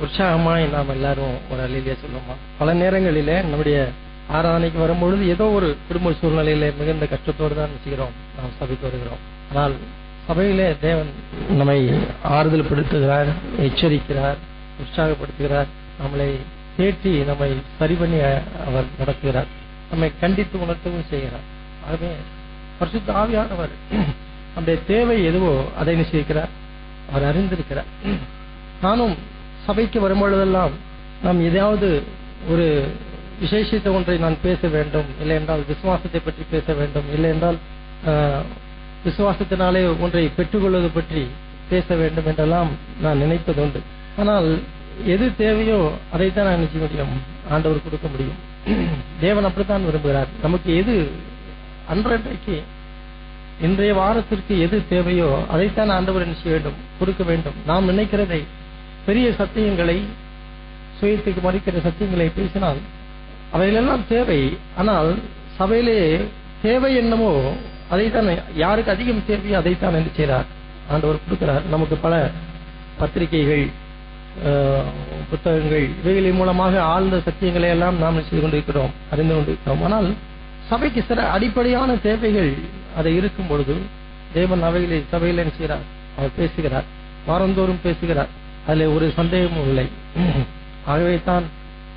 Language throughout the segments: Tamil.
உற்சாகமாய் நாம் எல்லாரும் ஒரு அல்லேலூயா சொல்லுவோமா? பல நேரங்களிலே நம்முடைய ஆராதனைக்கு வரும்பொழுது ஏதோ ஒரு குடும்ப சூழ்நிலையில மிகுந்த கஷ்டத்தோடு தான் செய்கிறோம், நாம் சபைக்கு வருகிறோம். ஆனால் சபையிலே தேவன் நம்மை ஆறுதல் படுத்துகிறார், எச்சரிக்கிறார், உற்சாகப்படுத்துகிறார், நம்மளை தேற்றி நம்மை சரி பண்ணி அவர் நடத்துகிறார், நம்மை கண்டித்து உணர்த்தவும் செய்கிறார். ஆகவே பரிசுத்த ஆவியானவர் நம்முடைய தேவை எதுவோ அதை நிச்சயிக்கிறார், அவர் அறிந்திருக்கிறார். நானும் சபைக்கு வரும்பொழுதெல்லாம் நாம் எதையாவது ஒரு விசேஷித்த ஒன்றை நான் பேச வேண்டும், இல்லை என்றால் விசுவாசத்தை பற்றி பேச வேண்டும், இல்லை என்றால் விசுவாசத்தினாலே ஒன்றை பெற்றுக்கொள்வது பற்றி பேச வேண்டும் என்றெல்லாம் நான் நினைப்பதுண்டு. ஆனால் எது தேவையோ அதைத்தான் நான் நிச்சய முடியும், ஆண்டவர் கொடுக்க முடியும். தேவன் அப்படித்தான் விரும்புகிறார். நமக்கு எது அன்றைக்கு இன்றைய வாரத்திற்கு எது தேவையோ அதைத்தான் ஆண்டவர் நிச்சய வேண்டும், கொடுக்க வேண்டும். நாம் நினைக்கிறதை பெரிய சத்தியங்களை, சுயத்துக்கு மறிக்கிற சத்தியங்களை பேசினால் அவைகளெல்லாம் தேவை. ஆனால் சபையிலே தேவை என்னமோ அதைத்தான், யாருக்கு அதிகம் தேவையோ அதைத்தான் என்ன செய்கிறார், ஆண்டவர் கொடுக்கிறார். நமக்கு பல பத்திரிகைகள், புத்தகங்கள், இவைகளின் மூலமாக ஆழ்ந்த சத்தியங்களை எல்லாம் நாம் செய்து கொண்டிருக்கிறோம், அறிந்து கொண்டிருக்கிறோம். ஆனால் சபைக்கு சில அடிப்படையான தேவைகள் அதை இருக்கும் பொழுது தேவன் அவைகளை சபையில் என்ன செய்கிறார், அவர் பேசுகிறார், வாரந்தோறும் பேசுகிறார். அதில் ஒரு சந்தேகமும் இல்லை. ஆகவே தான்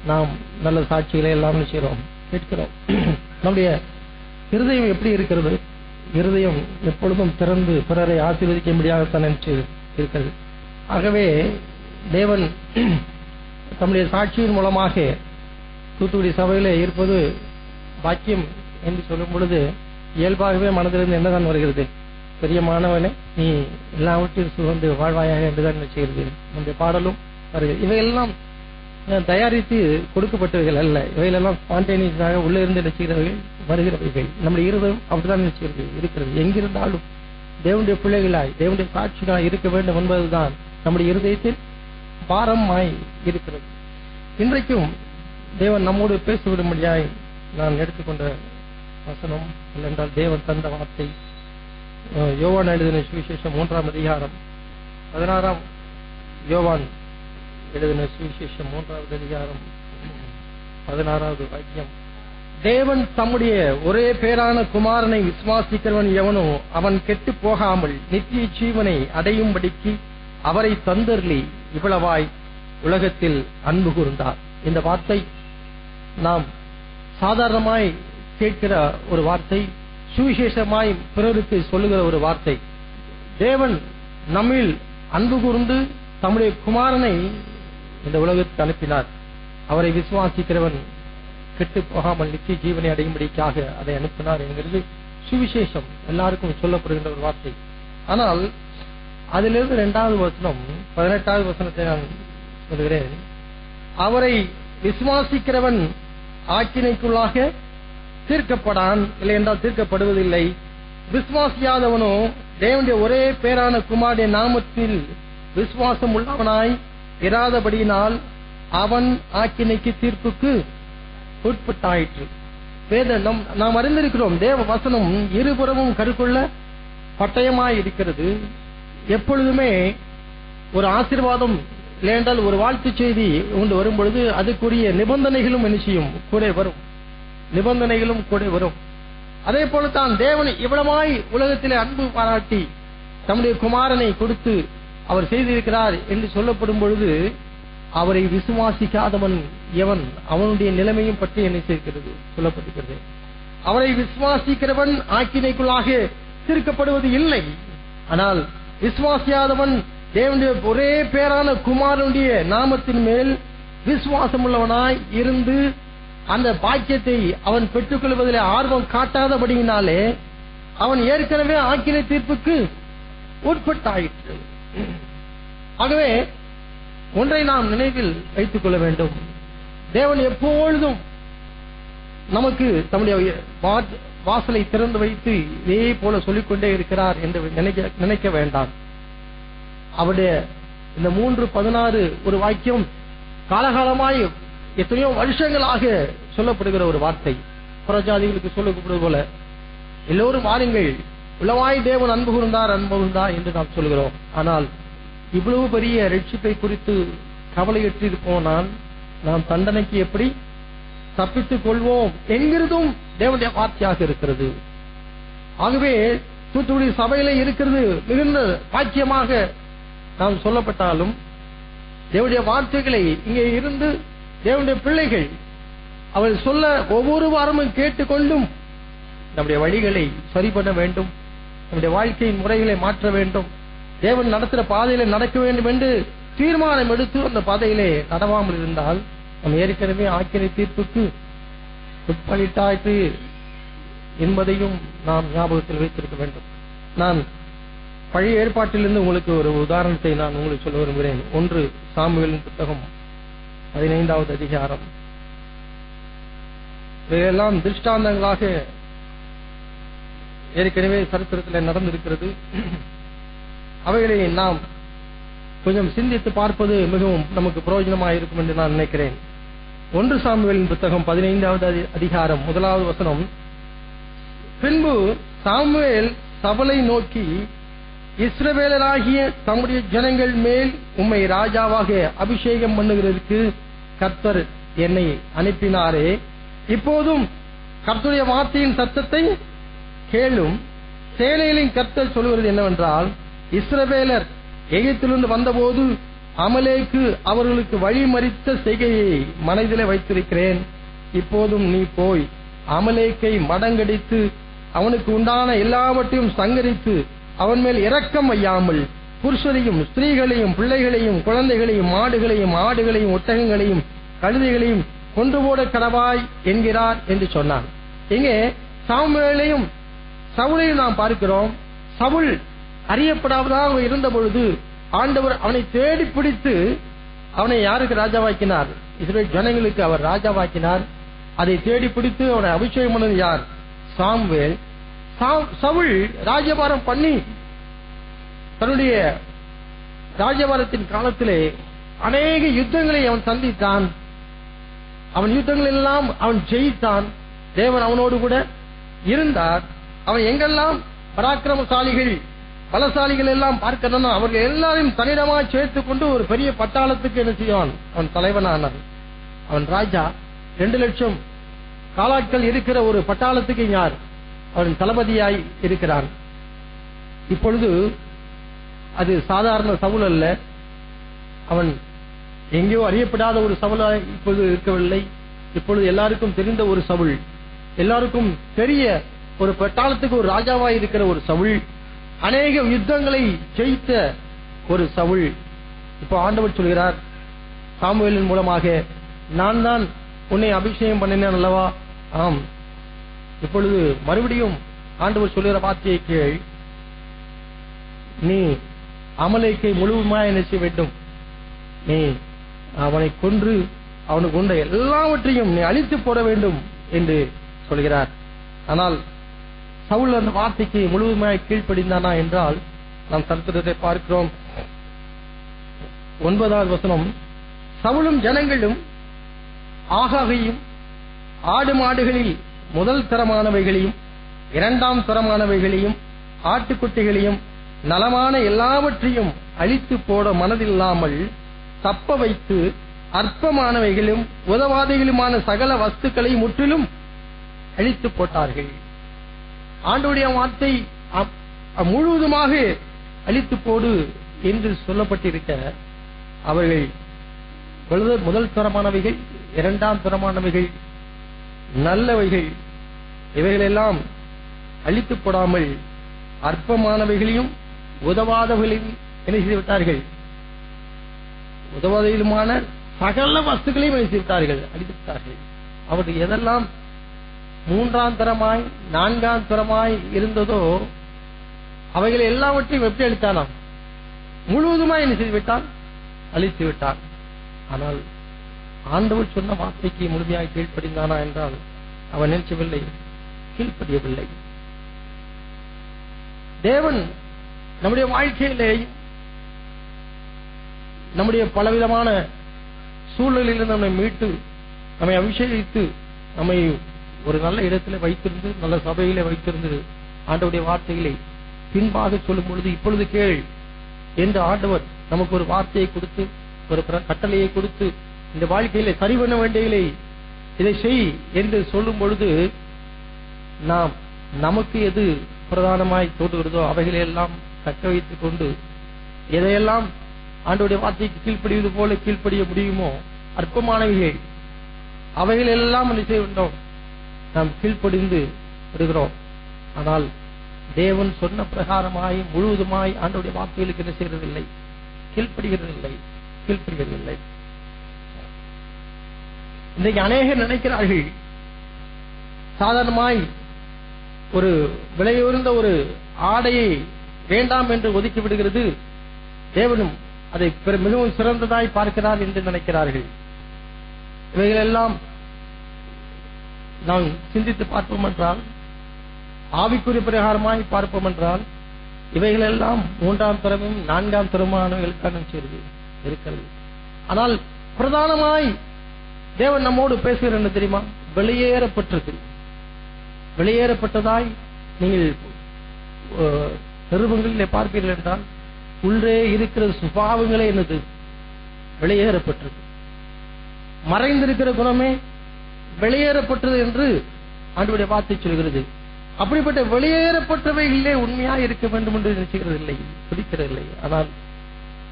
நாம் நல்ல சாட்சிகளை எல்லாம் செய்கிறோம், கேட்கிறோம். நம்முடைய இருதயம் எப்படி இருக்கிறது? இருதயம் எப்பொழுதும் திறந்து பிறரை ஆசீர்வதிக்கும்படியாகத்தான் இருக்கிறது. ஆகவே தேவன் தம்முடைய சாட்சியின் மூலமாக தூத்துக்குடி சபையிலே இருப்பது பாக்கியம் என்று சொல்லும் பொழுது இயல்பாகவே மனதிலிருந்து என்னதான் வருகிறது? பெரிய மாணவனே, நீ எல்லாவற்றையும் சுகந்து வாழ்வாயாக என்றுதான் செய்கிறது. நம்முடைய பாடலும் வருகிறது. இவையெல்லாம் தயாரித்து கொடுக்கப்பட்டவைகள் அல்ல, இவைகளெல்லாம் ஸ்பான்டேனியஸாக உள்ளே இருந்து நிச்சயிக்கிறவர்கள் வருகிறவைகள். நம்முடைய இருதயம் அப்படிதான் நிச்சயிக்கிறது இருக்கிறது. எங்கிருந்தாலும் தேவனுடைய பிள்ளைகளாய், தேவனுடைய சாட்சிகளாய் இருக்க வேண்டும் என்பதுதான் நம்முடைய இருதயத்தில் பாரமாய் இருக்கிறது. இன்றைக்கும் தேவன் நம்மோடு பேசிவிடும்படியாய் நான் எடுத்துக்கொண்ட வசனம் என்றால் தேவன் தந்த வார்த்தை யோவான் எழுதின சுவிசேஷம் 3ஆம் அதிகாரம் 16ஆம் யோவான் எழுதின சுவிசேஷம் 3வது அதிகாரம் 16வது வாக்கியம். தேவன் தம்முடைய ஒரே பேரான குமாரனை விசுவாசிக்கிறவன் எவனோ அவன் கெட்டு போகாமல் நித்திய ஜீவனை அடையும்படிக்கு அவரை தந்தருளி இவ்வளவாய் உலகத்தில் அன்பு கூர்ந்தார். இந்த வார்த்தை நாம் சாதாரணமாய் கேட்கிற ஒரு வார்த்தை, சுவிசேஷமாய் பிறருக்கு சொல்லுகிற ஒரு வார்த்தை. தேவன் நம்மில் அன்பு கூர்ந்து தம்முடைய குமாரனை இந்த உலகத்துக்கு அனுப்பினார். அவரை விசுவாசிக்கிறவன் கெட்டு போகாமல் நித்திய ஜீவனை அடையும்படிக்காக அதை அனுப்பினார் என்கிறது சுவிசேஷம், எல்லாருக்கும் சொல்லப்படுகின்ற ஒரு வார்த்தை. ஆனால் அதிலிருந்து 2வது வசனம் 18வது வசனத்தை நான் சொல்கிறேன். அவரை விசுவாசிக்கிறவன் ஆக்கினைக்குள்ளாக தீர்க்கப்படான், இல்லை என்றால் தீர்க்கப்படுவதில்லை. விசுவாசியாதவனோ தேவனுடைய ஒரே பேரான குமாரனுடைய நாமத்தில் விசுவாசம் உள்ளவனாய் இராதபடியினால் அவன் ஆக்கினைக்கு தீர்ப்புக்கு உட்பட்டாயிற்று. வேதம் நாம் அறிந்திருக்கிறோம், தேவ வசனம் இருபுறமும் கருக்குள்ள பட்டயமாய் இருக்கிறது. எப்பொழுதுமே ஒரு ஆசீர்வாதம் இல்லையென்றால் ஒரு வாழ்த்து செய்தி கொண்டு வரும் பொழுது அதுக்குரிய நிபந்தனைகளும் நிச்சயம் கூட வரும், நிபந்தனைகளும் கூட வரும். அதே போலத்தான் தேவன் இவ்வளவாய் உலகத்திலே அன்பு பாராட்டி தம்முடைய குமாரனை கொடுத்து அவர் செய்திருக்கிறார் என்று சொல்லப்படும் பொழுது அவரை விசுவாசிக்காதவன் எவன், அவனுடைய நிலைமையும் பற்றி என்ன செய்கிறது சொல்லப்பட்டிருக்கிறது. அவரை விசுவாசிக்கிறவன் ஆக்கினைக்குள்ளாக தீர்க்கப்படுவது இல்லை. ஆனால் விசுவாசியாதவன் தேவனுடைய ஒரே பேரான குமாரனுடைய நாமத்தின் மேல் விசுவாசம் உள்ளவனாய் இருந்து அந்த பாக்கியத்தை அவன் பெற்றுக்கொள்வதில் ஆர்வம் காட்டாதபடியினாலே அவன் ஏற்கனவே ஆக்கினை தீர்ப்புக்கு உட்பட்டாயிற்று. ஆகவே ஒன்றை நாம் நினைவில் வைத்துக் கொள்ள வேண்டும், தேவன் எப்பொழுதும் நமக்கு தம்முடைய வாசலை திறந்து வைத்து இதே போல சொல்லிக்கொண்டே இருக்கிறார் என்று நினைக்க வேண்டாம். அவருடைய இந்த 3:16 ஒரு வாக்கியம் காலகாலமாய் எத்தனையோ வருஷங்களாக சொல்லப்படுகிற ஒரு வார்த்தை. புறஜாதிகளுக்கு சொல்லப்படுவது போல எல்லோரும் வாருங்கள், உளவாய் தேவன் அன்பு கூர்ந்தார் அன்பு கூர்ந்தார் என்று நாம் சொல்கிறோம். ஆனால் இவ்வளவு பெரிய ரட்சிப்பை குறித்து கவலையற்று போனால் நாம் தண்டனைக்கு எப்படி தப்பித்துக் கொள்வோம் என்கிறதும் தேவனுடைய வார்த்தையாக இருக்கிறது. ஆகவே தூத்துக்குடி சபையில இருக்கிறது மிகுந்த பாக்கியமாக நாம் சொல்லப்பட்டாலும் தேவனுடைய வார்த்தைகளை இங்கே இருந்து தேவனுடைய பிள்ளைகள் அவர் சொல்ல ஒவ்வொரு வாரமும் கேட்டுக்கொண்டும் நம்முடைய வழிகளை சரி பண்ண வேண்டும், நம்முடைய வாழ்க்கையின் முறைகளை மாற்ற வேண்டும், தேவன் நடத்துகிற பாதையில நடக்க வேண்டும் என்று தீர்மானம் எடுத்து அந்த பாதையிலே நடவாமல் இருந்தால் நாம் ஏற்கனவே ஆக்கினை தீர்ப்புக்கு உட்பலிட்டாயிற்று என்பதையும் நாம் ஞாபகத்தில் வைத்திருக்க வேண்டும். நான் பழைய ஏற்பாட்டிலிருந்து உங்களுக்கு ஒரு உதாரணத்தை நான் உங்களுக்கு சொல்ல விரும்புகிறேன். 1 சாமுவேலின் புத்தகம் 15வது அதிகாரம். இவையெல்லாம் திருஷ்டாந்தங்களாக ஏற்கனவே சரித்திரத்தில் நடந்திருக்கிறது. அவைகளை நாம் கொஞ்சம் சிந்தித்து பார்ப்பது மிகவும் நமக்கு பிரயோஜனமாக இருக்கும் என்று நான் நினைக்கிறேன். 1 சாமுவேலின் புத்தகம் 15வது அதிகாரம் 1வது வசனம். பின்பு சாமுவேல் சவுலை நோக்கி, இஸ்ரவேலராகிய தம்முடைய ஜனங்கள் மேல் உம்மை ராஜாவாக அபிஷேகம் பண்ணுகிறதற்கு கர்த்தர் என்னை அனுப்பினாரே, இப்போதும் கர்த்தருடைய வார்த்தையின் சத்தத்தை கேளும். சேனைகளின் கர்த்தர் சொல்வது என்னவென்றால், இஸ்ரவேலர் எகிப்திலிருந்து வந்தபோது அமலேக்கு அவர்களுக்கு வழிமறித்த செய்கையை மனதிலே வைத்திருக்கிறேன். இப்போதும் நீ போய் அமலேக்கை மடங்கடித்து அவனுக்கு உண்டான எல்லாவற்றையும் சங்கரித்து அவன் மேல் இரக்கம் வையாமல் புருஷரையும் ஸ்திரீகளையும் பிள்ளைகளையும் குழந்தைகளையும் மாடுகளையும் ஆடுகளையும் ஒட்டகங்களையும் கழுதைகளையும் கொன்று போட கடவாய் என்கிறார் என்று சொன்னான். இங்கே சாமுவேலையும் சவுலையும் நாம் பார்க்கிறோம். சவுல் அறியப்படாததாக இருந்த பொழுது ஆண்டவர் அவனை தேடி பிடித்து அவனை யாருக்கு ராஜாவாக்கினார்? இஸ்ரவேல் ஜனங்களுக்கு அவர் ராஜாவாக்கினார். அதை தேடி பிடித்து அவனை அபிஷேகம் பண்ணது யார்? சாமுவேல். சவுல் ராஜபாரம் பண்ணி தன்னுடைய ராஜபாரத்தின் காலத்திலே அநேக யுத்தங்களை அவன் சந்தித்தான். அவன் யுத்தங்கள் எல்லாம் அவன் ஜெயித்தான். தேவன் அவனோடு கூட இருந்தார். அவன் எங்கெல்லாம் பராக்கிரமசாலிகள் பலசாலிகள் எல்லாம் பார்க்கணும், அவர்கள் எல்லாரையும் தன்னிடமாக சேர்த்துக் கொண்டு ஒரு பெரிய பட்டாளத்துக்கு என்ன செய்வான்? அவன் தலைவனானான். அவன் ராஜா. 2 லட்சம் காலாட்கள் இருக்கிற ஒரு பட்டாளத்துக்கு யார்? அவன் தளபதியாய் இருக்கிறான். இப்பொழுது அது சாதாரண சவுல் அல்ல. அவன் எங்கேயோ அறியப்படாத ஒரு சவுலாய் இப்பொழுது இருக்கவில்லை. இப்பொழுது எல்லாருக்கும் தெரிந்த ஒரு சவுல், எல்லாருக்கும் பெரிய ஒரு பட்டாளத்துக்கு ஒரு ராஜாவாய் இருக்கிற ஒரு சவுல், அநேக யுத்தங்களை ஜெயித்த ஒரு சவுல். இப்போ ஆண்டவர் சொல்கிறார் சாமுவேலின் மூலமாக, நான் தான் உன்னை அபிஷேகம் பண்ணினேன் அல்லவா? ஆம். இப்பொழுது மறுபடியும் ஆண்டவர் சொல்கிற வார்த்தையை கேள். நீ அமலேக்கை முழுவதுமாய் என்ன செய்ய வேண்டும்? நீ அவனை கொன்று அவனுக்கு உண்ட எல்லாவற்றையும் நீ அழித்து போட வேண்டும் என்று சொல்கிறார். ஆனால் சவுல் அந்த வார்த்தைக்கு முழுவதுமாய் கீழ்ப்படிந்தானா என்றால் நாம் சரித்திரத்தை பார்க்கிறோம். 9வது வசனம். சவுலும் ஜனங்களும் ஆகாகையும் ஆடு மாடுகளில் முதல் தரமானவைகளையும் 2ஆம் தரமானவைகளையும் ஆட்டுக்குட்டிகளையும் நலமான எல்லாவற்றையும் அழித்து போட மனதில்லாமல் தப்ப வைத்து அற்பமானவைகளும் உதவாதிகளுமான சகல வஸ்துக்களை முற்றிலும் அழித்து போட்டார்கள். ஆண்டவருடைய வார்த்தை முழுவதுமாக அழித்து போடு என்று சொல்லப்பட்டிருக்க, அவர்கள் முதல் தரமானவைகள் 2ஆம் தரமானவைகள் நல்லவைகள் இவைகளெல்லாம் அழித்து போடாமல் அற்பமானவைகளையும் உதவாதவர்களையும் என்ன செய்து விட்டார்கள்? உதவாதிகளுமான சகல வஸ்துக்களையும் என்ன செய்து விட்டார்கள்? அழித்து விட்டார்கள். அவர்கள் எதெல்லாம் 3ஆம் தரமாய் 4ஆம் தரமாய் இருந்ததோ அவைகளை எல்லாவற்றையும் எப்படி அழித்தானாம்? முழுவதுமாய் என்ன செய்து விட்டான்? அழித்து விட்டான். ஆனால் ஆண்டவர் சொன்ன வார்த்தைக்கு முழுமையாக கீழ்ப்படிந்தானா என்றால் அவன் நினைச்சவில்லை, கீழ்ப்படியவில்லை. தேவன் நம்முடைய வாழ்க்கையிலே நம்முடைய பலவிதமான சூழ்நிலையிலிருந்து நம்மை மீட்டு நம்மை அபிஷேகித்து நம்மை ஒரு நல்ல இடத்துல வைத்திருந்து நல்ல சபையிலே வைத்திருந்து ஆண்டவருடைய வார்த்தைகளை பின்பாக சொல்லும் பொழுது இப்பொழுது கேள் என்று ஆண்டவர் நமக்கு ஒரு வார்த்தையை கொடுத்து ஒரு கட்டளையை கொடுத்து இந்த வாழ்க்கையில சரி பண்ண வேண்டியதை இதை செய் என்று சொல்லும் பொழுது நமக்கு எது பிரதானமாய் தோன்றுகிறதோ அவைகளையெல்லாம் தக்க வைத்துக் கொண்டு எதையெல்லாம் ஆண்டவருடைய வார்த்தைக்கு கீழ்ப்படிவது போல கீழ்ப்படிய முடியுமோ அற்பமானவைகள் அவைகளெல்லாம் என்ன செய்ய வேண்டும், நாம் கீழ்ப்படிந்து விடுகிறோம். ஆனால் தேவன் சொன்ன பிரகாரமாய் முழுவதுமாய் ஆண்டவருடைய வார்த்தைகளுக்கு என்ன செய்யறதில்லை, கீழ்ப்படுகிறதில்லை. இன்றைக்கு அநேகர் நினைக்கிறார்கள் சாதாரணமாய் ஒரு விலையுயர்ந்த ஒரு ஆடையை வேண்டாம் என்று ஒதுக்கி விடுகிறது தேவனும் அதை மிகவும் சிறந்ததாய் பார்க்கிறார் என்று நினைக்கிறார்கள். இவைகளெல்லாம் நாம் சிந்தித்து பார்ப்போம் என்றால், ஆவிக்குரிய பிரகாரமாய் பார்ப்போம் என்றால், இவைகளெல்லாம் 3ஆம் தரமும் 4ஆம் தரமானவர்களுக்கான இருக்கிறது. ஆனால் பிரதானமாய் தேவன் நம்மோடு பேசுகிற என்ன தெரியுமா, வெளியேறப்பட்டதாய் நீங்கள் நிருபங்களிலே பார்ப்பீர்கள் என்றால் உள்ளே இருக்கிற சுபாவங்களே என்னது, வெளியேறப்பட்டது. மறைந்திருக்கிற குணமே வெளியேறப்பட்டது என்று ஆண்டவருடைய வார்த்தை சொல்கிறது. அப்படிப்பட்ட வெளியேறப்பட்டவைகளிலே உண்மையாக இருக்க வேண்டும் என்று நினைக்கிறதில்லை, பிடிக்கிறதில்லை. ஆனால்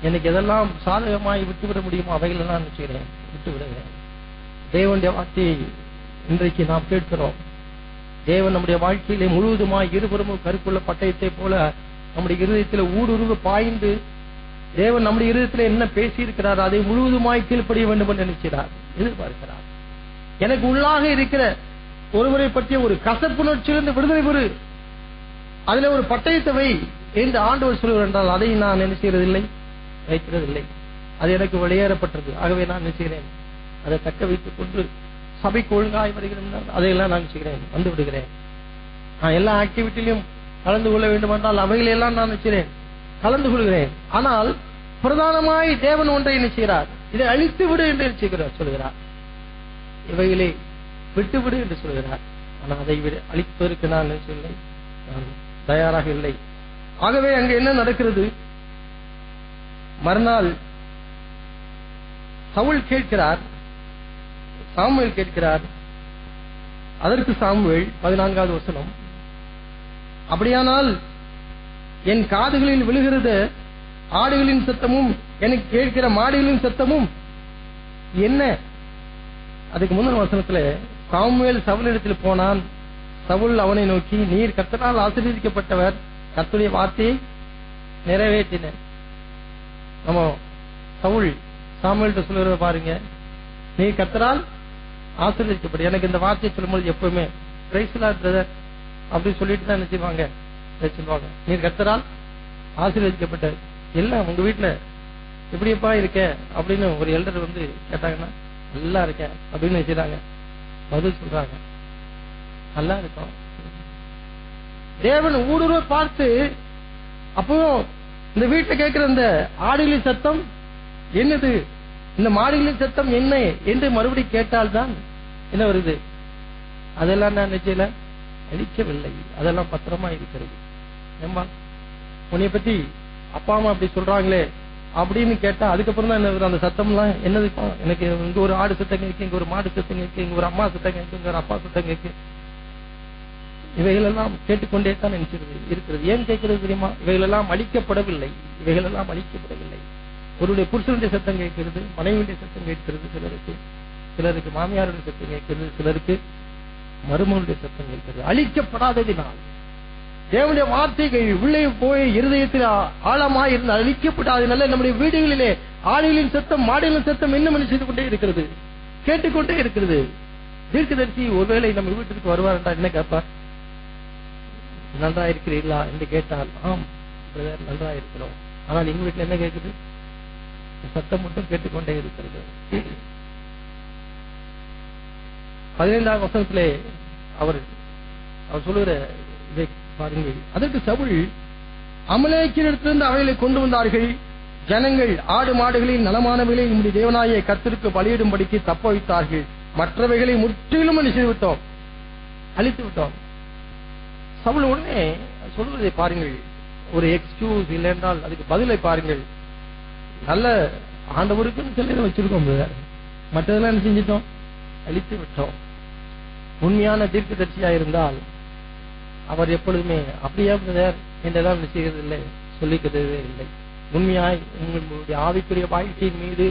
எனக்கு எதெல்லாம் சாதகமாய் விட்டுவிட முடியுமோ அவைகளெல்லாம் நினைச்சுகிறேன், விட்டுவிடுகிறேன். தேவனுடைய வார்த்தையை இன்றைக்கு நாம் கேட்கிறோம். தேவன் நம்முடைய வாழ்க்கையிலே முழுவதுமாய் இருபுறமும் கருக்குள்ள பட்டயத்தை போல நம்முடைய இருதயத்தில் ஊடுருவ பாய்ந்து தேவன் நம்முடைய இருதயத்தில் என்ன பேசியிருக்கிறார் அதை முழுவதுமாய் கீழ்ப்படிய வேண்டும் என்று நினைக்கிறார், எதிர்பார்க்கிறார். எனக்கு உள்ளாக இருக்கிற ஒருவரை பற்றிய ஒரு கசப்புணர்ச்சியிலிருந்து விடுதலை பெறு, அதுல ஒரு பட்டயத்தை வை என்று ஆண்டவர் சொல்லுவார் என்றால் அதை நான் என்ன செய்யறதில்லை, வைக்கிறதில்லை. அது எனக்கு வெளியேறப்பட்டது. ஆகவே நான் நினைக்கிறேன் அதை தக்க வைத்துக் கொண்டு சபைக்கு ஒழுங்காய் வருகிறேன், அதையெல்லாம் நான் செய்கிறேன், வந்து விடுகிறேன். நான் எல்லா ஆக்டிவிட்டியிலும் கலந்து கொள்ள வேண்டும் என்றால் அவைகளெல்லாம் நான் நினைக்கிறேன், கலந்து கொள்கிறேன். ஆனால் பிரதானமாய் தேவன் ஒன்றை நினைக்கிறார், இதை அழித்து விடு என்று நினைக்கிறார், சொல்கிறார். இவைகளை விட்டுவிடு என்று சொல்கிறார். ஆனால் அதை அழிப்பதற்கு நான் நினைச்சதில்லை, நான் தயாராக இல்லை. ஆகவே அங்கு என்ன நடக்கிறது, மறுநாள் சவுல் கேட்கிறார், சாமுவேல் கேட்கிறார். அதற்கு சாமுவேல் 14வது வசனம், அப்படியானால் என் காதுகளில் விழுகிறது ஆடுகளின் சத்தமும் எனக்கு கேட்கிற மாடுகளின் சத்தமும் என்ன? அதுக்கு முந்தின வசனத்துல சாமுவேல் சவுலிடத்தில் போனான். சவுல் அவனை நோக்கி, நீர் கர்த்தரால் ஆசீர்வதிக்கப்பட்டவர், கர்த்தருடைய வார்த்தையை நிறைவேற்றின. நம்ம சவுல் சாமுவேல்கிட்ட சொல்லுறத பாருங்க, நீ கர்த்தரால் ஆசீர்வதிக்கப்பட்ட. எனக்கு இந்த வார்த்தையை சொல்லும்போது எப்பவுமே பிரைஸ் தி லார்ட் பிரதர் அப்படின்னு சொல்லிட்டு தான் நினைச்சுவாங்க, சொல்லுவாங்க. நீர் கர்த்தரால் ஆசீர்வதிக்கப்பட்ட. எல்லாம் உங்க வீட்டுல எப்படியப்பா இருக்க அப்படின்னு ஒரு எல்டர் வந்து கேட்டாங்கன்னா, நல்லா இருக்க அப்படின்னு நினைச்சாங்க. பதில் சொல்றாங்க, நல்லா இருக்கும். தேவன் ஊடுருவ பார்த்து, அப்போ இந்த வீட்டுல கேட்கிற இந்த ஆடுகளின் சத்தம் என்னது, இந்த மாடுகளின் சத்தம் என்ன என்று மறுபடி கேட்டால்தான் என்ன வருது, அதெல்லாம் நான் நிச்சயில அழிக்கவில்லை, அதெல்லாம் பத்திரமா இருக்கிறது. ஏமா உன்னை பத்தி அப்பா அம்மா அப்படி சொல்றாங்களே அப்படின்னு கேட்டா அதுக்கப்புறம் தான் என்ன, அந்த சத்தம் எல்லாம் என்னது, எனக்கு இங்க ஒரு ஆடு சத்தம் இருக்கு, இங்க ஒரு மாடு சத்தம் இருக்கு, இங்க ஒரு அம்மா சத்தம் இருக்கு, இங்க ஒரு அப்பா சத்தம் இருக்கு. இவைகளெல்லாம் கேட்டுக்கொண்டே தான் இருக்கிறது. ஏன் கேட்கிறது தெரியுமா, இவைகளெல்லாம் அழிக்கப்படவில்லை, இவைகளெல்லாம் அழிக்கப்படவில்லை. ஒருடைய புருஷனுடைய சத்தம் கேட்கிறது, மனைவியுடைய சத்தம் கேட்கிறது, சிலருக்கு மாமியாருடைய சத்தம் கேட்கிறது, சிலருக்கு மருமகளுடைய சத்தம் கேட்கிறது. அழிக்கப்படாததினால் தேவனுடைய வார்த்தைகள் உள்ளே போய் இருதயத்தில் ஆழமாய் இருந்து அழிக்கப்படாதனால நம்முடைய வீடுகளிலே ஆடுகளின் சத்தம் மாடுகளின் சத்தம் இன்னும் செய்து கொண்டே இருக்கிறது, கேட்டுக்கொண்டே இருக்கிறது. தீர்க்கதரிசி ஒருவேளை நம்ம வீட்டுக்கு வருவார் என்றால் என்ன கேட்பார், நன்றா இருக்கிறீர்களா என்று கேட்டால், ஆம் பிரதர் நன்றா இருக்கிறோம். ஆனால் எங்க வீட்டுல என்ன கேட்குது, சத்தம் மட்டும் கேட்டுக்கொண்டே இருக்கிறது. 15ஆம் வசனத்திலே அவர் சொல்லுகிற இதை பாருங்கள். அதற்கு சவுல், அமலேக்கியரிடத்திலிருந்து அவைகளை கொண்டு வந்தார்கள். ஜனங்கள் ஆடு மாடுகளின் நலமானவைகளை நம்முடைய தேவனாய கர்த்தருக்கு பலியிடும்படிக்கு தப்ப வைத்தார்கள். மற்றவைகளை முற்றிலும் செய்துவிட்டோம், அழித்து விட்டோம். சவுல் உடனே சொல்வதை பாருங்கள், ஒரு எக்ஸ்கியூஸ் இல்லை என்றால் அதுக்கு பதிலை பாருங்கள். நல்ல ஆண்டவருக்குன்னு சொல்லி வச்சிருக்கோம். மற்றதெல்லாம் என்ன செஞ்சிட்டோம்? அழித்து விட்டோம். உண்மையான தீர்க்கதரிசியா இருந்தால் அவர் எப்பொழுதுமே அப்படியே என்றெல்லாம் செய்வதில்லை, சொல்லிக்கிறதே இல்லை. உண்மையாய் உங்களுடைய ஆவிக்குரிய வாழ்க்கையின் மீது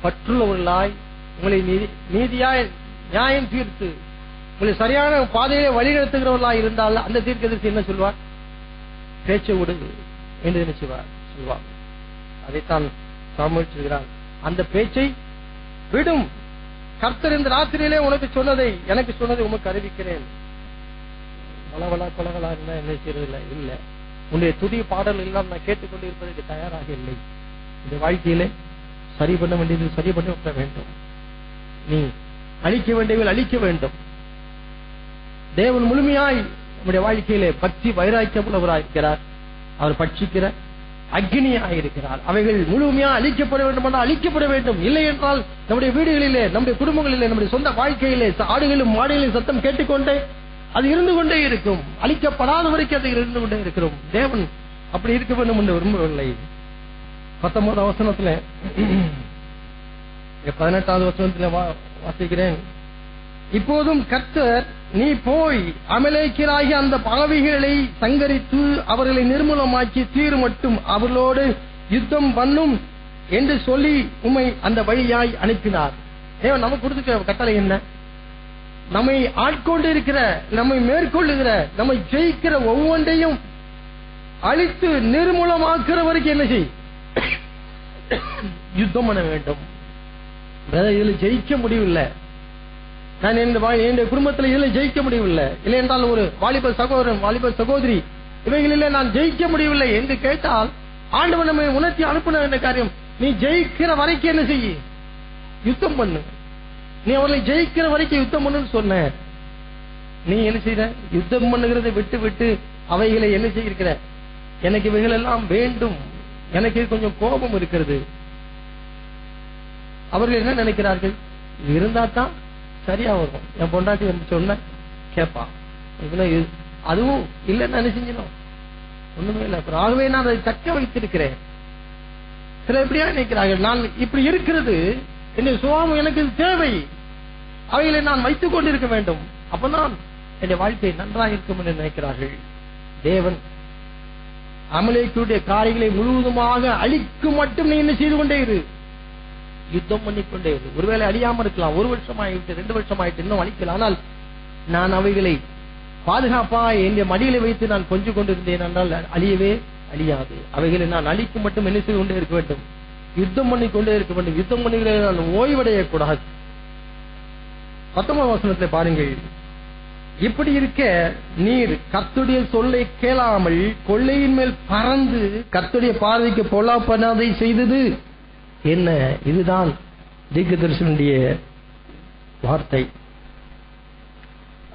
பற்றுள்ளவர்களாய் உங்களை நீதியாய் நியாயம் தீர்த்து உங்களை சரியான பாதையிலே வழிநடத்துகிறவர்களாய் இருந்தால் அந்த தீர்க்கதரிசி என்ன சொல்வார்? பேச்சை விடு என்று என்ன சொல்வார்? அதைத்தான் சாமுவேல் சொல்கிறார். அந்த பேச்சை விடும். கர்த்தர் இந்த ராத்திரியிலே உனக்கு சொன்னதை, எனக்கு சொன்னதை உனக்கு அறிவிக்கிறேன். வளவலா கொலகலா இருந்தா என்ன செய்யறதில்லை. இல்ல, உன்னுடைய துதி பாடல் எல்லாம் நான் கேட்டுக்கொண்டு இருப்பதற்கு தயாராக இல்லை. இந்த வாழ்க்கையிலே சரி பண்ண வேண்டியது சரி பண்ணி விட வேண்டும். நீ அழிக்க வேண்டியவர்கள் அழிக்க வேண்டும். தேவன் முழுமையாய் நம்முடைய வாழ்க்கையிலே பக்தி வைராக்கியம் உள்ளவராயிருக்கிறார். அவர் பட்சிக்கிற அக்னியாயிருக்கிறார். அவைகள் முழுமையா அழிக்கப்பட வேண்டும் என்றால் அழிக்கப்பட வேண்டும். இல்லை என்றால் நம்முடைய வீடுகளிலே, நம்முடைய குடும்பங்களிலே, நம்முடைய சொந்த வாழ்க்கையிலே ஆடுகளும் மாடுகளின் சத்தம் கேட்டுக்கொண்டே அது இருந்து கொண்டே இருக்கும். அழிக்கப்படாத வரைக்கும் அது இருந்து கொண்டே இருக்கிறோம். தேவன் அப்படி இருக்க வேண்டும் என்று விரும்பவில்லை. 19வது வசனத்துல 18வது வசனத்துல வாசிக்கிறேன். இப்போதும் கர்த்தர், நீ போய் அமலேக்கியராகிய அந்த பாவிகளை சங்கரித்து அவர்களை நிர்மூலமாக்கி தீர் மட்டும் அவர்களோடு யுத்தம் பண்ணும் என்று சொல்லி உம்மை அந்த வழியாய் அனுப்பினார். தேவன் நமக்கு கொடுத்துக்கிற கட்டளை என்ன? நம்மை ஆட்கொண்டு இருக்கிற, நம்மை மேற்கொள்ளுகிற, நம்மை ஜெயிக்கிற ஒவ்வொன்றையும் அழித்து நிர்மூலமாக்குற வரைக்கும் என்ன செய்? யுத்தம் பண்ண வேண்டும். இதில் ஜெயிக்க முடியவில்லை. நான் என்னுடைய குடும்பத்தில் இதில் ஜெயிக்க முடியவில்லை, இல்லை என்றால் ஒரு வாலிப சகோதரன், வாலிப சகோதரி, இவைகளிலே நான் ஜெயிக்க முடியவில்லை என்று கேட்டால் ஆண்டவன் நம்மை உணர்த்தி அனுப்பின என்ற காரியம், நீ ஜெயிக்கிற வரைக்கும் என்ன செய்ய? யுத்தம் பண்ணு. நீ அவர்களை ஜெயிக்கிற வரைக்கும் யுத்தம் பண்ணுன்னு சொன்ன. நீ என்ன செய்யற? யுத்தம் பண்ணுகிறதை விட்டு விட்டு அவைகளை என்ன செய்கிற? எனக்கு இவைகள் எல்லாம் வேண்டும், எனக்கு கொஞ்சம் கோபம் இருக்கிறது. அவர்கள் என்ன நினைக்கிறார்கள்? இருந்தா தான் சரியா வரும். என் பொண்டாட்டி சொன்ன கேப்பா, அதுவும் இல்லைன்னு என்ன செஞ்சணும்? ஒண்ணுமே இல்லை. ஆகவே நான் அதை தக்க வைத்திருக்கிறேன். சில எப்படியா நினைக்கிறார்கள், நான் இப்படி இருக்கிறது என்னுடைய சுபாவம், எனக்கு தேவை, அவைகளை நான் வைத்துக் கொண்டிருக்க வேண்டும், அப்பதான் என்னுடைய வாழ்க்கை நன்றாக இருக்கும் என்று நினைக்கிறார்கள். தேவன் அமலேக்கியுடைய காரியங்களை முழுவதுமாக அழிக்கும் மட்டும் நீ என்ன செய்து கொண்டே இரு, யுத்தம் பண்ணிக்கொண்டே இரு. ஒருவேளை அழியாம இருக்கலாம், 1 வருஷம் ஆகிவிட்டு 2 வருஷம் ஆயிட்டு இன்னும் அழிக்கலாம். ஆனால் நான் அவைகளை பாதுகாப்பா என்னுடைய மடியில வைத்து நான் கொஞ்சம் கொண்டிருந்தேன் என்றால் அழியவே அழியாது. அவைகளை நான் அழிக்கும் மட்டும் என்ன செய்து கொண்டே இருக்க வேண்டும், யுத்தம் பண்ணிக்கொண்டே இருக்க வேண்டும். யுத்தம் பண்ணுகிற நான் ஓய்வடையக்கூடாது. 19வது வசனத்தை பாருங்கள். இப்படி இருக்க நீர் கர்த்தருடைய சொல்லை கேளாமல் கொள்ளையின் மேல் பறந்து கர்த்தருடைய பார்வைக்கு பொல்லாப்பனதை செய்தது என்ன? இதுதான் தீர்க்கதரிசனுடைய வார்த்தை.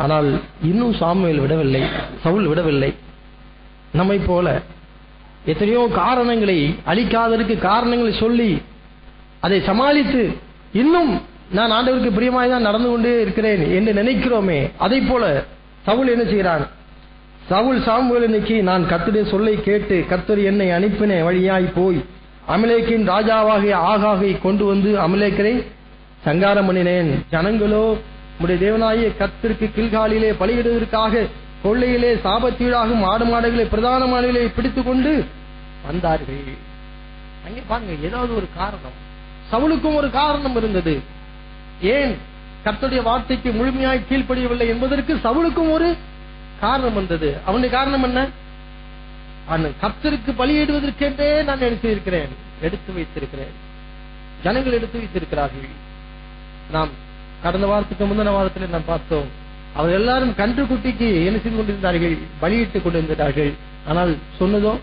ஆனால் இன்னும் சாமுவேல் விடவில்லை, சவுல் விடவில்லை. நம்மை போல எத்தனையோ காரணங்களை, அழிக்காததற்கு காரணங்களை சொல்லி அதை சமாளித்து இன்னும் நான் ஆண்டவருக்கு பிரியமாய் தான் நடந்து கொண்டே இருக்கிறேன் என்று நினைக்கிறோமே, அதை போல சவுல் என்ன செய்கிறான்? சவுல் சாமுவேலை நோக்கி, நான் கர்த்தருடைய சொல்லை கேட்டு கர்த்தர் என்னை அனுப்பின வழியாய் போய் அமலேக்கின் ராஜாவாகிய ஆகாகை கொண்டு வந்து அமலேக்கரை சங்காரம் பண்ணினேன். ஜனங்களோ உம்முடைய தேவனாகிய கர்த்தருக்கு கில்காலிலே பலியிடுவதற்காக கொள்ளையிலே சாபத்தீடாகும் ஆடு மாடுகளை பிரதானமானவர்களை பிடித்துக் கொண்டு வந்தார்கள். அங்கே பாருங்க, ஏதாவது ஒரு காரணம். சவுலுக்கும் ஒரு காரணம் இருந்தது. ஏன் கர்த்தருடைய வார்த்தைக்கு முழுமையாய் கீழ்ப்படியவில்லை என்பதற்கு சவுலுக்கும் ஒரு காரணம் வந்தது. அவனுடைய காரணம் என்ன? கர்த்தருக்கு பலியிடுவதற்கென்றே நான் எடுத்து வைத்திருக்கிறேன். ஜனங்கள் எடுத்து வைத்திருக்கிறார்கள். நாம் கடந்த வாரத்துக்கு முந்தின வாரத்தில் நாம் பார்த்தோம், அவர் எல்லாரும் கன்று குட்டிக்கு என்ன செய்து கொண்டிருந்தார்கள்? பலியிட்டுக் கொண்டிருந்தார்கள். ஆனால் சொன்னதோ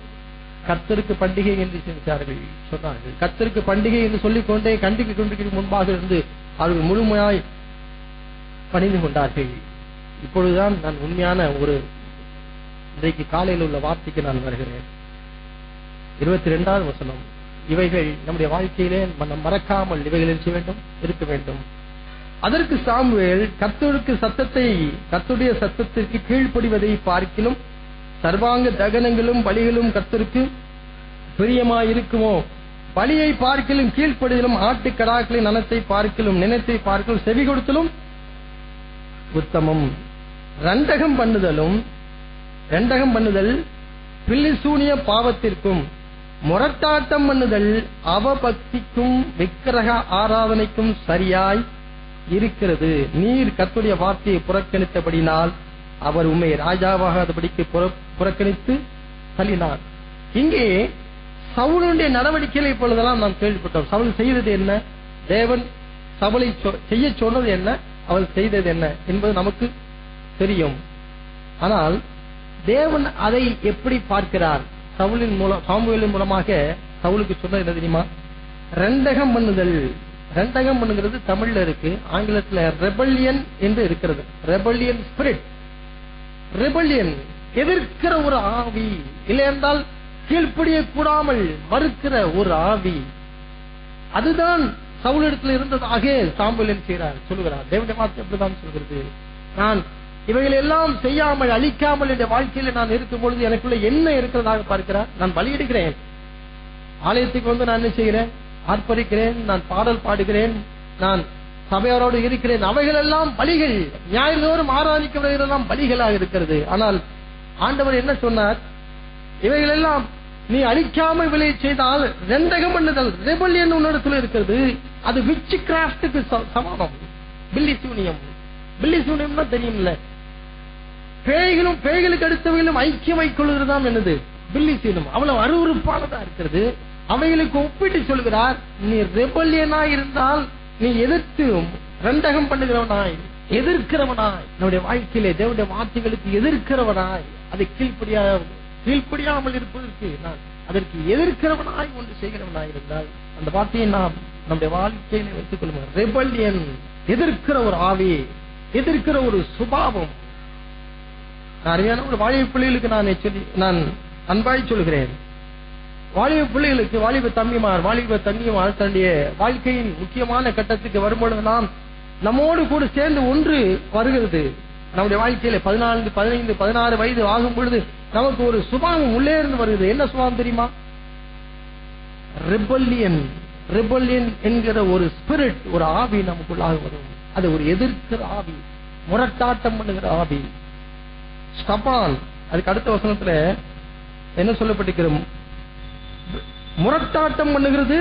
கர்த்தருக்கு பண்டிகை என்று சென்றார்கள், சொன்னார்கள். கர்த்தருக்கு பண்டிகை என்று சொல்லிக் கொண்டே கண்டிக்கு கொண்டிருக்கிற முன்பாக இருந்து அவர்கள் முழுமையாய் பணிந்து கொண்டார்கள். இப்பொழுதுதான் நான் உண்மையான ஒரு இன்றைக்கு காலையில் உள்ள வார்த்தைக்கு நான் வருகிறேன். 22வது வசனம். இவைகள் நம்முடைய வாழ்க்கையிலே நாம் மறக்காமல் இவைகள் இருக்க வேண்டும். அதற்கு சாமுவேல், கர்த்தருடைய சத்தத்திற்கு கீழ்ப்படிவதை பார்க்கிலும் சர்வாங்க தகனங்களும் பலிகளும் கர்த்தருக்கு பிரியமாயிருக்குமோ பலியை பார்க்கிலும் கீழ்ப்படிதலும் ஆட்டுக்கடாக்களின் நனத்தை பார்க்கிலும் நினைத்தை பார்க்கிலும் செவி கொடுத்தலும் உத்தமம். ரெண்டகம் பண்ணுதல் பில்லிசூனிய பாவத்திற்கும் முரட்டாட்டம் பண்ணுதல் அவபக்திக்கும் விக்கிரக ஆராதனைக்கும் சரியாய் இருக்கிறது. நீர் கர்த்தருடைய வார்த்தையை புறக்கணித்தபடினால் அவர் உம்மை ராஜாவாகாதபடிக்கு புறக்கணித்து தள்ளினார். இங்கே சவுலுடைய நடவடிக்கைகளை இப்பொழுதெல்லாம் நாம் கேள்விப்பட்டோம். சவுல் செய்தது என்ன, தேவன் சவுலை செய்ய சொன்னது என்ன, அவள் செய்தது என்ன என்பது நமக்கு தெரியும். ஆனால் தேவன் அதை எப்படி பார்க்கிறார்? சாமுவேலின் மூலமாக சவுலுக்கு சொன்னது என்ன தெரியுமா? ரெண்டகம் பண்ணுதல். ரெண்டகம் பண்ணுகிறது தமிழ்ல இருக்கு, ஆங்கிலத்தில் ரெபல்லியன் என்று இருக்கிறது. ரெபல்லியன் ஸ்பிரிட், ரெபல்லியன் எதிர்க்கிற ஒரு ஆவி, இல்லை என்றால் கீழ்ப்படிய கூடாமல் மறுக்கிற ஒரு ஆவி. அதுதான் சவுலிடத்தில் இருந்ததாக சாமுவேல் சொல்லுகிறார். தேவனுடைய வார்த்தை அப்படிதான் சொல்கிறது. நான் இவைகள் எல்லாம் செய்யாமல் அழிக்காமல் என்ற வாழ்க்கையில நான் இருக்கும் பொழுது எனக்குள்ள என்ன இருக்கிறதாக பார்க்கிறார். நான் பலியிடுகிறேன், ஆலயத்துக்கு வந்து நான் என்ன செய்கிறேன், ஆர்ப்பரிக்கிறேன், நான் பாடல் பாடுகிறேன், நான் சபையாரோடு இருக்கிறேன். அவைகள் எல்லாம் பலிகள், ஞாயிறுதோறும் ஆராதிக்கிறதெல்லாம் பலிகளாக இருக்கிறது. ஆனால் ஆண்டவர் என்ன சொன்னார்? இவைகள் எல்லாம் நீ அழிக்காமல் விலை செய்தால் ரெண்டகம் பண்ணுதல் ரெபல்லியன் உன்னிடத்தில் இருக்கிறது. அது விச் கிராஃப்டுக்கு சமானம். பில்லிசூனியம். பில்லிசூனியம்னா தெரியும்ல, பேய்களும் பேய்களுக்கு அடுத்தவைகளும் ஐக்கியம் வைக்கொள்கிறதாம் என்னது பில்லிசூனியம். அவ்வளவு அருவருப்பானதா இருக்கிறது. அவைகளுக்கு ஒப்பிட்டு சொல்கிறார், நீ ரெபல்லியனா இருந்தால் நீ எதிர்த்து ரெண்டகம் பண்ணுகிறவனாய், எதிர்க்கிறவனாய், நம்முடைய வாழ்க்கையிலே தேவனுடைய வார்த்தைகளுக்கு எதிர்க்கிறவனாய், அதை கீழ்ப்படியாமல் இருப்பதற்கு நான் அதற்கு எதிர்க்கிறவனாய் ஒன்று செய்கிறவனாய் இருந்தால் அந்த வார்த்தையை நாம் நம்முடைய வாழ்க்கையில வைத்துக் கொள்ளும். ரெபல்லியன், எதிர்க்கிற ஒரு ஆவி, எதிர்க்கிற ஒரு சுபாவம். அருமையான ஒரு வாலிப பிள்ளைகளுக்கு நான் அன்பாய் சொல்கிறேன். வாலிப பிள்ளைகளுக்கு, வாலிப தம்பிமார் தன்னுடைய வாழ்க்கையின் முக்கியமான கட்டத்துக்கு வரும்பொழுது நம்மோடு கூட சேர்ந்து ஒன்று வருகிறது. நம்முடைய வாழ்க்கையில 14, 15, 16 வயது ஆகும் பொழுது நமக்கு ஒரு சுபாவம் உள்ளே இருந்து வருகிறது. என்ன சுபாவம் தெரியுமா? ரெபல்லியன். ரெபல்லியன் என்கிற ஒரு ஸ்பிரிட், ஒரு ஆவி நமக்குள்ளாக வரும். அது ஒரு எதிர்க்கிற ஆவி, முரட்டாட்டம் பண்ணுகிற ஆவி. ஸ்டபான், அதுக்கு அடுத்த வசனத்துல என்ன சொல்லப்பட்டிருக்கிறோம்? முரட்டாட்டம் பண்ணுகிறது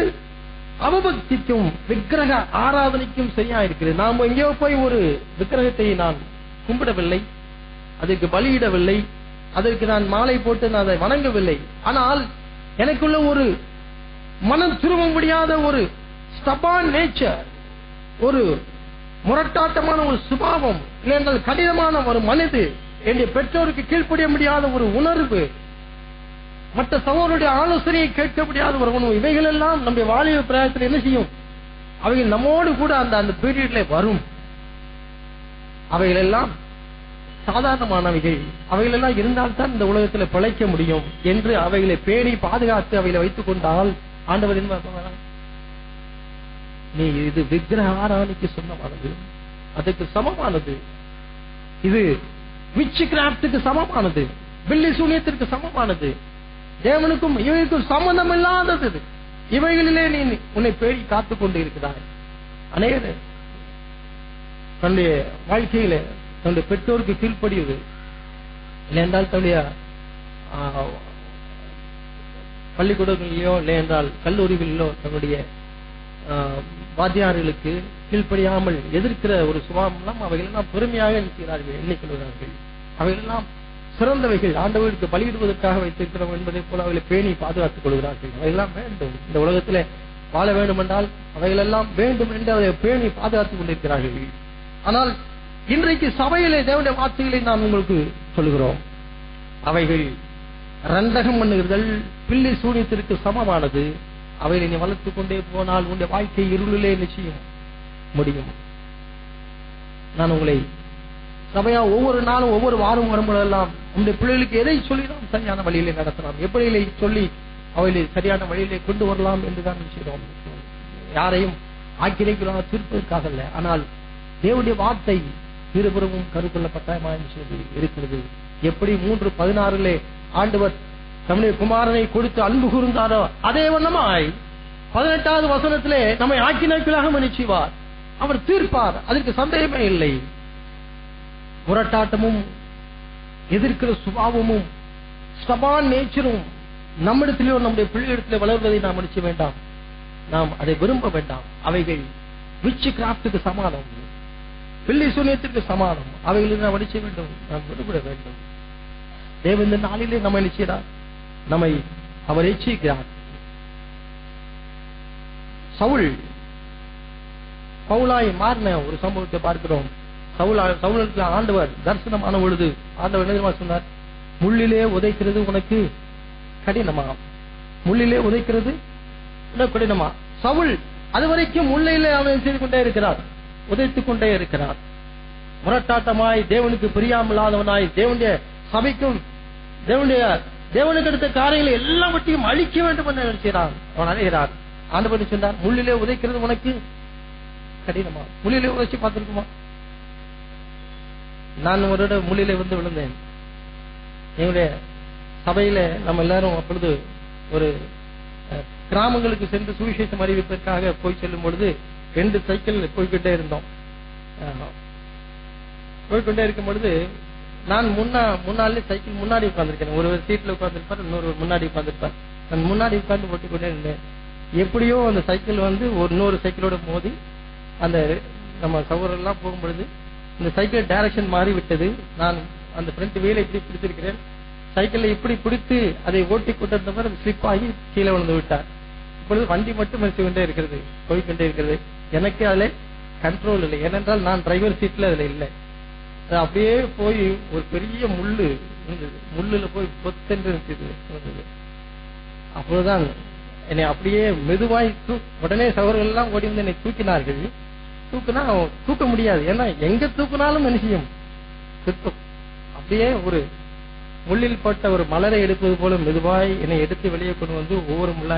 அவபக்திக்கும் விக்கிரக ஆராதனைக்கும் சரியா இருக்கிறது. நாம் எங்கேயோ போய் ஒரு விக்கிரகத்தை நான் கும்பிடவில்லை, அதற்கு பலியிடவில்லை, அதற்கு நான் மாலை போட்டு நான் அதை வணங்கவில்லை. ஆனால் எனக்குள்ள ஒரு மனம் திரும்ப முடியாத ஒரு ஸ்டபான் நேச்சர், ஒரு முரட்டாட்டமான ஒரு சுபாவம், இல்லையென்றால் கடினமான ஒரு மனது, என்னுடைய பெற்றோருக்கு கீழ்ப்படிய முடியாத ஒரு உணர்வு, மற்ற சகோதரருடைய ஆலோசனையை கேட்க முடியாத ஒரு உணர்வு. இவைகள் எல்லாம் நம்முடைய வாலிப பிராயத்தில் என்ன செய்யும்? அவைகள் நம்மோடு கூட அந்த பீரியட்ல வரும். அவைகள் எல்லாம் சாதாரணமானவைகள், அவைகள் எல்லாம் இருந்தால்தான் இந்த உலகத்தில் பிழைக்க முடியும் என்று அவைகளை பேணி பாதுகாத்து அவைகளை வைத்துக் கொண்டால் ஆண்டவர் என்ன, நீ இது விக்கிரக ஆராதனைக்கு சொந்தமானது, அதுக்கு சமமானது, இது விச் கிராஃப்டுக்கு சமமானது, பில்லி சூனியத்திற்கு சமமானது, தேவனுக்கும் இவைக்கும் சம்பந்தம் இல்லாதது. இவைகளிலே நீ உன்னை பேடி காத்துக் கொண்டு இருக்கிறாய். அநேக தன்னுடைய வாழ்க்கையில தன்னுடைய பெற்றோருக்கு கீழ்ப்படிவது இல்லை என்றால், தன்னுடைய பள்ளிக்கூடங்களிலோ இல்லை என்றால் கல்லூரிகளிலோ தன்னுடைய வாத்தியார்களுக்கு கீழ்ப்படியாமல் எதிர்க்கிற ஒரு சுபாவம் அவைகளெல்லாம் பெருமையாக எண்ணிக்கொள்கிறார்கள். அவைகளெல்லாம் சிறந்தவைகள், ஆண்டவர்களுக்கு பலியிடுவதற்காக வைத்திருக்கிறோம் என்பதை போல அவைகளை பேணி பாதுகாத்துக் கொள்கிறார்கள். அவையெல்லாம் வேண்டும், இந்த உலகத்திலே வாழ வேண்டும் என்றால் அவைகளெல்லாம் வேண்டும் என்று அதை பேணி பாதுகாத்துக் கொண்டிருக்கிறார்கள். ஆனால் இன்றைக்கு சபையிலே தேவனுடைய வார்த்தைகளை நாம் உங்களுக்கு சொல்லுகிறோம். அவைகள் ரெண்டகம் பண்ணுகிறதல் பில்லி சூனியத்திற்கு சமமானது. அவைகளை நீ வளர்த்துக் கொண்டே போனால் உன்னுடைய வாழ்க்கை இருளிலே நிச்சயம் முடியும். நான் உங்களை சபையா ஒவ்வொரு நாளும் ஒவ்வொரு வாரம் வரும்போதெல்லாம் உங்களுடைய பிள்ளைகளுக்கு எதை சொல்லி நாம் சரியான வழியிலே நடத்தலாம், எப்படி சொல்லி அவைகளை சரியான வழியிலே கொண்டு வரலாம் என்றுதான் செய்கிறோம். யாரையும் ஆக்கிரைக்குள்ளாக தீர்ப்பதற்காக அல்ல, ஆனால் தேவனுடைய வார்த்தை இருபுறமும் கருக்கொள்ளப்பட்ட இருக்கிறது. எப்படி 3:16 ஆண்டவர் தம்முடைய குமாரனை கொடுத்து அன்பு கூர்ந்தாரோ அதே வண்ணமாய் 18வது வசனத்திலே நம்மை ஆக்கினைக்குள்ளாக மன்னிச்சுவார், அவர் தீர்ப்பார், அதற்கு சந்தேகமே இல்லை. முரட்டாட்டமும் எதிர்க்கிற சுபாவமும் ஸ்டபான் நேச்சரும் நம்மிடத்திலோ நம்முடைய பிள்ளைகளிடத்திலே வளர்வதை நாம் மன்னிச்ச வேண்டாம், நாம் அதை விரும்ப வேண்டாம். அவைகள் விச் கிராப்டுக்கு சமானம், பிள்ளை சூனியத்திற்கு சமானம். அவைகளை நாம் மன்னிச்ச வேண்டும், நாம் விரும்பிட வேண்டும். தேவன் இந்த நாளிலே நம்மை நிச்சயிறார், நம்மை அவர் எச்சரிக்கிறார். சவுல் பவுலாய் மாறின ஒரு சம்பவத்தை பார்க்கிறோம். சவுலுக்கு ஆண்டவர் தரிசனமான பொழுது ஆண்டவர் என்ன சொன்னார்? முள்ளிலே உதைக்கிறது உனக்கு கடினமா, முள்ளிலே உதைக்கிறது உனக்கு கடினமா. சவுல் அதுவரைக்கும் முள்ளிலே அவன் செய்து கொண்டே இருக்கிறார், உதைத்துக் கொண்டே இருக்கிறார். முரட்டாட்டமாய், தேவனுக்கு பிரியாமலாதவனாய், தேவனுடைய சபைக்கும் தேவனுக்கு அடுத்த காரியங்களை எல்லாவற்றையும் அழிக்க வேண்டும் என்று நினைக்கிறான். அவன் அழைகிறார். ஆண்டவர் சொன்னார், முள்ளிலே உதைக்கிறது உனக்கு கடினமா. முள்ளிலே உதைச்சு பார்த்திருக்குமா? நான் ஒரு முள்ளிலே வந்து விழுந்தேன். எங்களுடைய சபையில நம்ம எல்லாரும் அப்பொழுது ஒரு கிராமங்களுக்கு சென்று சுவிசேஷம் அறிவிப்பதற்காக போய் செல்லும் பொழுது 2 சைக்கிள் போய்கிட்டே இருந்தோம். போய்கொண்டே இருக்கும் பொழுது நான் முன்னாலே சைக்கிள் முன்னாடி உட்கார்ந்துருக்கேன். ஒரு சீட்ல உட்கார்ந்துருப்பார், இன்னொரு முன்னாடி உட்கார்ந்துருப்பார். நான் முன்னாடி உட்கார்ந்து போட்டுக்கொண்டே இருந்தேன். எப்படியோ அந்த சைக்கிள் வந்து இன்னொரு சைக்கிளோட மோதி அந்த நம்ம சகோதரெல்லாம் போகும்பொழுது இந்த சைக்கிள் டைரக்ஷன் மாறி விட்டது. நான் அந்த ஃப்ரண்ட் வீலை இப்படி பிடித்திருக்கிறேன், சைக்கிளை இப்படி பிடித்து அதை ஓட்டி கொண்டிருந்தவர் ஸ்லிப் ஆகி கீழே விழுந்து விட்டார். இப்பொழுது வண்டி மட்டும் கொண்டே இருக்கிறது, போய்கொண்டே இருக்கிறது. எனக்கு அதுல கண்ட்ரோல் இல்லை, ஏனென்றால் நான் டிரைவர் சீட்ல அதுல இல்லை. அப்படியே போய் ஒரு பெரிய முள்ளு இருந்தது, முள்ளுல போய் பொத்தென்று இருந்தது. அப்போதுதான் என்னை அப்படியே மெதுவாய் உடனே சகோதரர்கள் எல்லாம் ஓடி வந்து என்னை தூக்கினார்கள். தூக்குனா தூக்க முடியாது, ஏன்னா எங்க தூக்குனாலும் என்ன செய்யும், சுத்தம். அப்படியே ஒரு முள்ளில் போட்ட ஒரு மலரை எடுப்பது போல மெதுவாய் என்னை எடுத்து வெளியே கொண்டு வந்து ஒவ்வொரு முள்ளா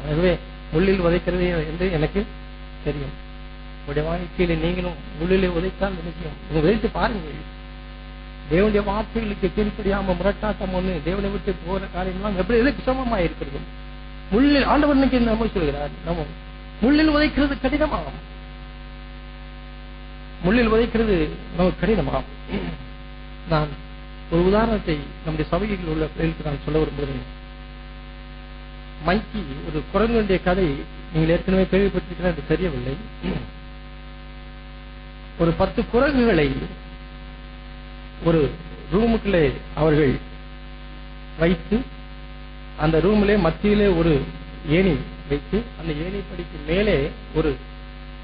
ஆகவே முள்ளில் உதைக்கிறது என்று எனக்கு தெரியும். உடைய வாழ்க்கையில நீங்களும் முள்ளிலே உதைத்தால் நிச்சயம் உதைத்து பாருங்கள். தேவனுடைய வார்த்தைகளுக்கு கீழ்ப்படியாம முரட்டாட்டம் ஒண்ணு தேவனை விட்டு போற காரியம்லாம் எப்படி எதுக்கு சமமா இருக்கிறது? முள்ளில் ஆண்டவர் நம்ம சொல்கிறார், நம்ம முள்ளில் உதைக்கிறது கடினமாகும், முள்ளில் உதைக்கிறது நமக்கு கடினமாகும். நான் ஒரு உதாரணத்தை நம்முடைய சபையில் உள்ள பிள்ளைகளுக்கு நான் சொல்ல விரும்புகிறேன். மங்கி, ஒரு குரங்குடைய கதை நீங்கள் ஏற்கனவே கேள்விப்பட்டிருக்கிறேன் என்று தெரியவில்லை. ஒரு 10 குரங்குகளை ஒரு ரூமுக்குள்ளே அவர்கள் வைத்து, அந்த ரூமிலே மத்தியிலே ஒரு ஏணி வைத்து, அந்த ஏணி படிக்கு மேலே ஒரு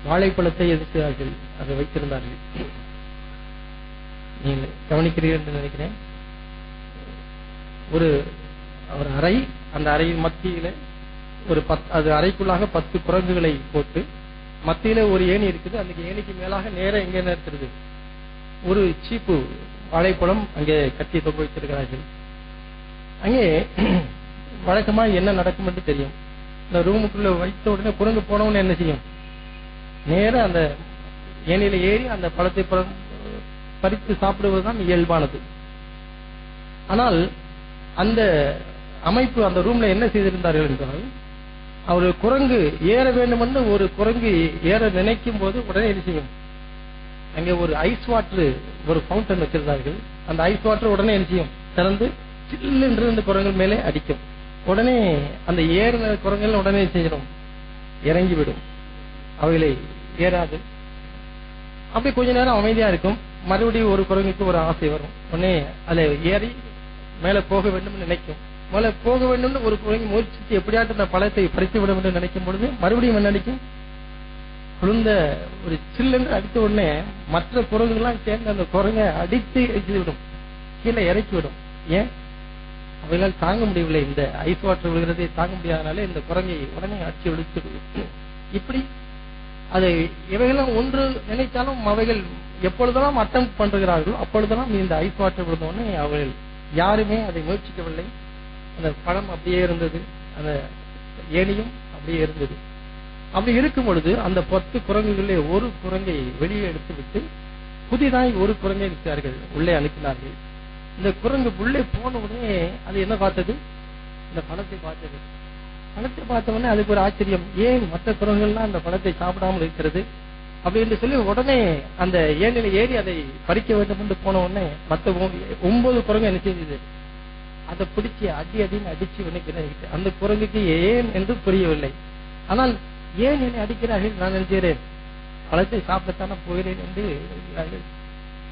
வாழைப்பழத்தை எதிர்த்தார்கள், அதை வைத்திருந்தார்கள். நீங்கள் கவனிக்கிறீர்கள் என்று நினைக்கிறேன். ஒரு அறை, அந்த அறையின் மத்தியில ஒரு அது அறைக்குள்ளாக 10 குரங்குகளை போட்டு மத்தியில ஒரு ஏணி இருக்குது. அந்த ஏணிக்கு மேலாக நேரம் எங்க இருக்கிறது, ஒரு சீப்பு வாழைப்பழம் அங்கே கட்டி தொங்க வைத்திருக்கிறார்கள். அங்கே வழக்கமா என்ன நடக்கும் என்று தெரியும். இந்த ரூமுக்குள்ள வைத்த உடனே குரங்கு போனவன்னு என்ன செய்யும், நேரம் அந்த ஏணியில ஏறி அந்த பழத்தை பறித்து சாப்பிடுவதுதான் இயல்பானது. ஆனால் அந்த அமைப்பு அந்த ரூம்ல என்ன செய்திருந்தார்கள் என்றால், அவர் குரங்கு ஏற வேண்டும் என்று ஒரு குரங்கு ஏற நினைக்கும் போது உடனே என்ன செய்யும், அங்கே ஒரு ஐஸ் வாட்டர், ஒரு ஃபவுண்டன் வச்சிருந்தார்கள். அந்த ஐஸ் வாட்டர் உடனே என்ன செய்யும், திறந்து சில்லு என்று இந்த குரங்கள் மேலே அடிக்கும். உடனே அந்த ஏறின குரங்கள் உடனே செய்யணும், இறங்கிவிடும், அவைகளை ஏறாது. அப்படி கொஞ்ச நேரம் அமைதியா இருக்கும். மறுபடியும் ஒரு குரங்குக்கு ஒரு ஆசை வரும், உடனே அதை ஏறி மேல போக வேண்டும் நினைக்கும். மேல போக வேண்டும் ஒரு குரங்கு முயற்சித்து எப்படியாட்டு அந்த பழத்தை பறித்து விட வேண்டும் நினைக்கும் பொழுது மறுபடியும் என்ன நினைக்கும், குழந்த ஒரு சில்லென்று அடித்த உடனே மற்ற குரங்குகள்லாம் சேர்ந்து அந்த குரங்கை அடித்து விடும், கீழே இறக்கிவிடும். ஏன், அவைகளால் தாங்க முடியவில்லை, இந்த ஐஸ் வாட்டர் விழுகிறதை தாங்க முடியாதனால இந்த குரங்கை உடனே அடிச்சு விடுத்து. இப்படி அதை இவைகளும் ஒன்று நினைத்தாலும் அவைகள் எப்பொழுதெல்லாம் அட்டம் பண்றார்களோ அப்பொழுதெல்லாம் இந்த ஐஸ் வாட்டர் விழுந்தோடனே அவர்கள் யாருமே அதை முயற்சிக்கவில்லை. அந்த பழம் அப்படியே இருந்தது, அந்த ஏணியும் அப்படியே இருந்தது. அப்படி இருக்கும் பொழுது அந்த 10 குரங்குகளே ஒரு குரங்கை வெளியே எடுத்து விட்டு புதிதாய் ஒரு குரங்கை இருக்கிறார்கள் உள்ளே அனுப்பினார்கள். இந்த குரங்கு உள்ளே போன உடனே அது என்ன பார்த்தது, இந்த பழத்தை பார்த்தது. பழத்தை பார்த்த உடனே அதுக்கு ஒரு ஆச்சரியம், ஏன் மற்ற குரங்குகள்லாம் அந்த பழத்தை சாப்பிடாமல் இருக்கிறது அப்படின்னு சொல்லி உடனே அந்த ஏனில ஏறி அதை பறிக்க வேண்டும் என்று போன உடனே மற்ற 9 குரங்கு என்ன செய்தது, அதை பிடிச்சி அடின்னு அடிச்சு உனக்கு அந்த குரங்குக்கு ஏன் என்று புரியவில்லை. ஆனால் ஏன் என்னை அடிக்கிறார்கள், நான் நினைக்கிறேன் பழத்தை சாப்பிடத்தானே போகிறேன் என்று இருக்கிறார்கள்.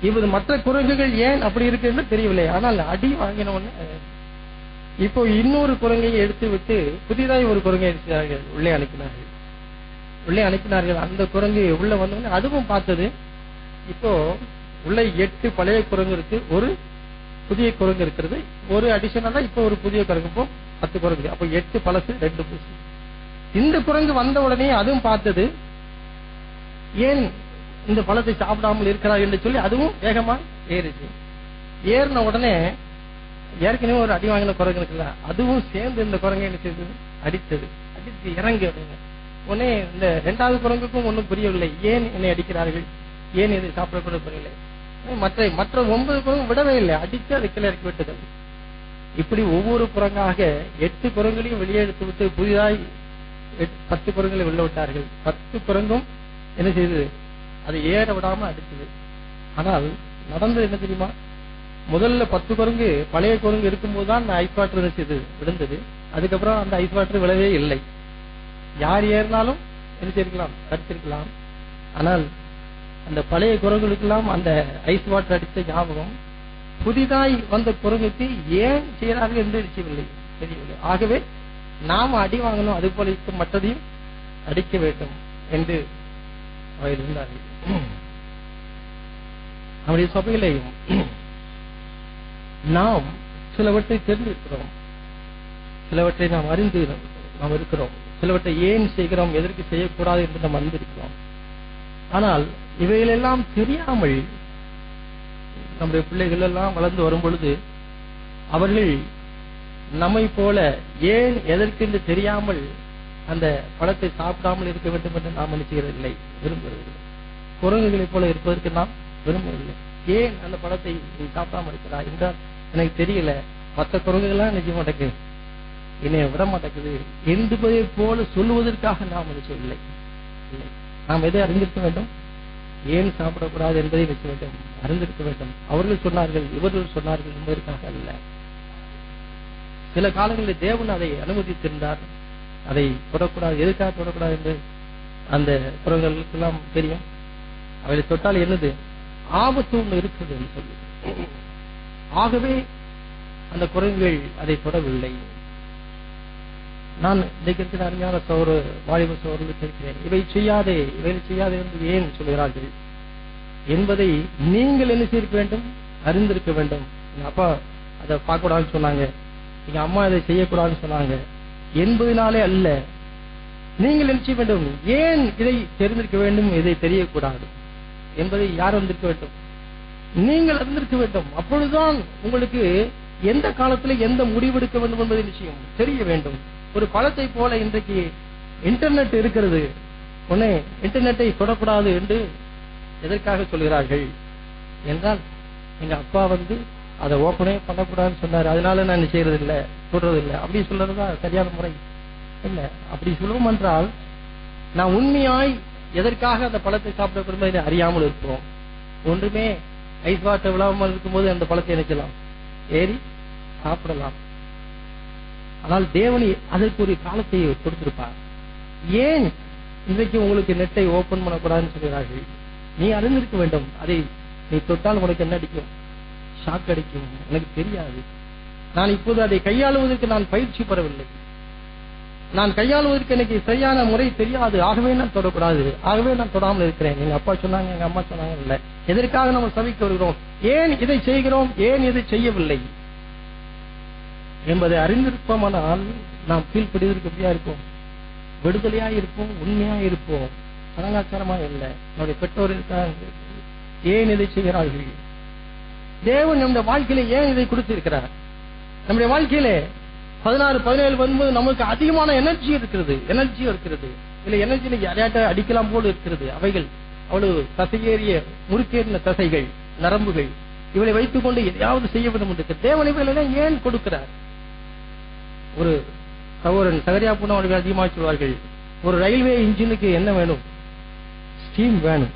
இவர் மற்ற குரங்குகள் ஏன் அப்படி இருக்கு என்று தெரியவில்லை. ஆனால் அடி வாங்கின உடனே இப்போ இன்னொரு குரங்கையை எடுத்து விட்டு புதிதாய் ஒரு குரங்கை இருக்கிறார்கள் உள்ளே அனுப்பினார்கள். அந்த குரங்கு உள்ள வந்தவொடனே அதுவும் பார்த்தது, இப்போ உள்ள 8 பழைய குரங்கு இருக்கு, ஒரு புதிய குரங்கு இருக்கிறது, ஒரு அடிஷனலா இப்போ ஒரு புதிய குரங்கு, இப்போ 10 குரங்கு, அப்போ 8 பழசு 2 புதுசு. இந்த குரங்கு வந்த உடனே அதுவும் பார்த்தது, ஏன் இந்த பழத்தை சாப்பிடாமல் இருக்கிறார் என்று சொல்லி அதுவும் வேகமா ஏறிச்சு. ஏறின உடனே ஏற்கனவே ஒரு அடி வாங்கின குரங்கு இருக்குல்ல, அதுவும் சேர்ந்து இந்த குரங்கை என்ன செய்தது, அடித்து இறங்கு அப்படின்னு. உடனே இந்த 2வது குரங்குக்கும் ஒன்றும் புரியவில்லை, ஏன் என்னை அடிக்கிறார்கள், ஏன் இதை சாப்பிடக்கூட புரியவில்லை. மற்ற 9 குரங்கு விடவே இல்லை, அடித்து அதை கீழே இறக்கி விட்டது. இப்படி ஒவ்வொரு குரங்காக 8 குரங்களையும் வெளியே எடுத்து விட்டு புதிதாய் 10 குரங்களை வெளில விட்டார்கள். 10 குரங்கும் என்ன செய்தது, அதை ஏற விடாம அடிச்சது. ஆனால் நடந்தது என்ன தெரியுமா, முதல்ல 10 குரங்கு பழைய குரங்கு இருக்கும்போதுதான் ஐஸ் வாட்டர் செய்து விழுந்தது. அதுக்கப்புறம் அந்த ஐஸ் வாட்டர் விழவே இல்லை. யார் ஏறினாலும் என்ன செய்யலாம், தடுத்திருக்கலாம். ஆனால் அந்த பழைய குரங்குகளுக்கெல்லாம் அந்த ஐஸ் வாட்டர் அடித்த ஞாபகம் புதிதாய் வந்த குரங்குக்கு ஏன் செய்யறார்கள் என்று தெரியவில்லை. ஆகவே நாம் அடி வாங்கணும், அது போல மற்றதையும் அடிக்க வேண்டும் என்று அவர் இருந்தார்கள். அவருடைய சபையிலையும் நாம் சிலவற்றை தெரிந்திருக்கிறோம், சிலவற்றை நாம் அறிந்து நாம் இருக்கிறோம், சிலவற்றை ஏன் செய்கிறோம், எதற்கு செய்யக்கூடாது என்று நாம் அறிந்திருக்கிறோம். ஆனால் இவைகளெல்லாம் தெரியாமல் நம்முடைய பிள்ளைகள் எல்லாம் வளர்ந்து வரும் பொழுது அவர்கள் நம்மை போல ஏன் எதற்கு என்று தெரியாமல் அந்த பழத்தை சாப்பிடாமல் இருக்க வேண்டும் என்று நாம் நினைச்சுகிறதில்லை, விரும்புவதில்லை. குரங்குகளைப் போல இருப்பதற்கு நாம் விரும்பவில்லை. ஏன் அந்த பழத்தை சாப்பிடாமல் இருக்கிறா என்றால் எனக்கு தெரியல, மற்ற குரங்குகள்லாம் நினைக்க மாட்டேங்குது, என்னை விட மாட்டேங்குது என்பதை போல சொல்லுவதற்காக நாம் நினைச்சவில்லை. நாம் எதை அறிந்திருக்க வேண்டும், ஏன் சாப்பிடக்கூடாது என்பதை நினைக்க வேண்டும், அறிந்திருக்க வேண்டும். அவர்கள் சொன்னார்கள், இவர்கள் சொன்னார்கள் என்பதற்காக அல்ல. சில காலங்களில் தேவன் அதை அனுமதித்திருந்தார், அதை தொடக்கூடாது. எதுக்காக தொடக்கூடாது என்று அந்த குரங்குகளுக்கெல்லாம் தெரியும். அவளை தொட்டால் என்னது ஆபத்து ஒன்று இருக்குது என்று சொல்லி, ஆகவே அந்த குரங்குகள் அதை தொடவில்லை. நான் இன்றைக்கு இருக்கிற அருமையான வாலிப சோழர்களுக்கு இருக்கிறேன், இவை செய்யாதே என்று ஏன் சொல்கிறார்கள் என்பதை நீங்கள் என்ன செய்ய வேண்டும், அறிந்திருக்க வேண்டும். எங்க அப்பா அதை பார்க்க கூடாதுன்னு சொன்னாங்க, எங்க அம்மா இதை செய்யக்கூடாதுன்னு சொன்னாங்க என்பதனாலே அல்ல. நீங்கள் என்ன செய்ய வேண்டும், ஏன் இதை தெரிந்திருக்க வேண்டும், இதை தெரியக்கூடாது என்பதை யார் அறிந்திருக்க வேண்டும், நீங்கள் அறிந்திருக்க வேண்டும். அப்பொழுதுதான் உங்களுக்கு எந்த காலத்தில் எந்த முடிவெடுக்க வேண்டும் என்பதை நிச்சயம் தெரிய வேண்டும். ஒரு பழத்தை போல இன்றைக்கு இன்டர்நெட் இருக்கிறது, உடனே இன்டர்நெட்டை தொடக்கூடாது என்று எதற்காக சொல்கிறார்கள் என்றால், எங்க அப்பா அதை ஓப்பனே பண்ணக்கூடாதுன்னு சொன்னாரு, அதனால நான் செய்யறது இல்லை, சொல்றது இல்லை. அப்படி சொல்றதுதான் சரியான முறை இல்ல. அப்படி சொல்லுவோம் என்றால் நான் உண்மையாய் எதற்காக அந்த பழத்தை சாப்பிட விரும்ப அறியாமல் இருப்போம். ஒன்றுமே ஐஸ் வாட்டர் விழாமல் இருக்கும்போது அந்த பழத்தை நினைக்கலாம், ஏறி சாப்பிடலாம். ஆனால் தேவனி அதற்கு ஒரு காலத்தை கொடுத்திருப்பார். ஏன் இன்றைக்கு உங்களுக்கு நெட்டை ஓபன் பண்ணக்கூடாதுன்னு சொல்கிறார்கள்? நீ அறிந்திருக்க வேண்டும், அதை நீ தொட்டால் உனக்கு என்ன அடிக்கும், ஷாக் அடிக்கும், எனக்கு தெரியாது. நான் இப்போது அதை கையாளுவதற்கு நான் பயிற்சி பெறவில்லை, நான் கையாளுவதற்கு எனக்கு சரியான முறை தெரியாது, ஆகவே நான் தொடக்கூடாது, ஆகவே நான் தொடாமல் இருக்கிறேன். எங்க அப்பா சொன்னாங்க, எங்க அம்மா சொன்னாங்க இல்ல. எதற்காக நம்ம சபைக்கு வருகிறோம், ஏன் இதை செய்கிறோம், ஏன் இதை செய்யவில்லை என்பதை அறிந்திருப்போமானால் நாம் கீழ்ப்படிவதற்கு இருப்போம், விடுதலையா இருப்போம், உண்மையா இருப்போம், சடங்காச்சாரமா இல்லை. நம்முடைய பெற்றோர் இருக்காங்க, ஏன் இதை செய்கிறார்கள், தேவன் நம்முடைய வாழ்க்கையில ஏன் இதை கொடுத்திருக்கிறார். நம்முடைய வாழ்க்கையில 16, 17 வரும்போது நமக்கு அதிகமான எனர்ஜி இருக்கிறது, இல்ல எனர்ஜி யாரையாட்ட அடிக்கலாம் போல இருக்கிறது. அவைகள் அவ்வளவு தசையேறிய முறுக்கேறின தசைகள், நரம்புகள், இவளை வைத்துக் கொண்டு எதையாவது செய்ய வேண்டும் என்று தேவன் இவளை ஏன் கொடுக்கிறார். ஒரு சகோதரன் சகரியா பூனா அவர்கள் அதிகமாக சொல்வார்கள், ஒரு ரயில்வே இன்ஜினுக்கு என்ன வேணும்? ஸ்டீம் வேணும்.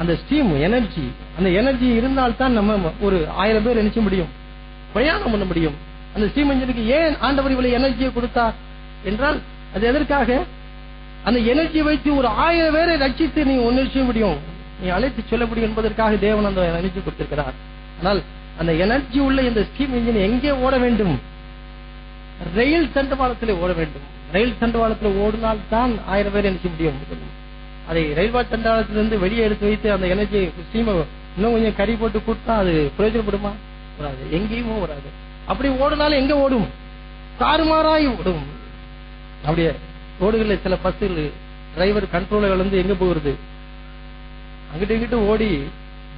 அந்த ஸ்டீம் எனர்ஜி, அந்த எனர்ஜி இருந்தால்தான் நம்ம ஒரு 1000 பேர் நினைச்ச முடியும், பிரயாணம் பண்ண முடியும். அந்த ஸ்டீம் இன்ஜினுக்கு ஏன் ஆண்டவர் இவ்வளவு எனர்ஜியை கொடுத்தார் என்றால், அது எதற்காக? அந்த எனர்ஜியை வைத்து ஒரு 1000 பேரை ரட்சித்து நீ ஒன்னு செய்ய முடியும், நீ அழைத்து சொல்ல முடியும் என்பதற்காக தேவன் அந்த எனர்ஜி கொடுத்திருக்கிறார். ஆனால் அந்த எனர்ஜி உள்ள இந்த ஸ்டீம் இன்ஜின் எங்கே ஓட வேண்டும்? ரயில் தண்டவாளத்தில் ஓட வேண்டும். ரயில் தண்டவாளத்தில் ஓடினால் தான் 1000 பேர் நினைச்ச முடியும். அதை ரயில்வே தண்டவாளத்திலிருந்து வெளியே எடுத்து வைத்து அந்த எனர்ஜி ஸ்டீமை இன்னும் கொஞ்சம் கறி போட்டு கொடுத்தா அது பிரயோஜனப்படுமா? வராது, எங்கேயுமோ வராது. அப்படி ஓடினாலும் எங்க ஓடும்? தாறுமாறாய் ஓடும். அப்படியே ரோடுகள்ல சில பஸ்ஸுகள் டிரைவர் கண்ட்ரோல வந்து எங்க போகிறது? அங்கிட்ட இங்கிட்ட ஓடி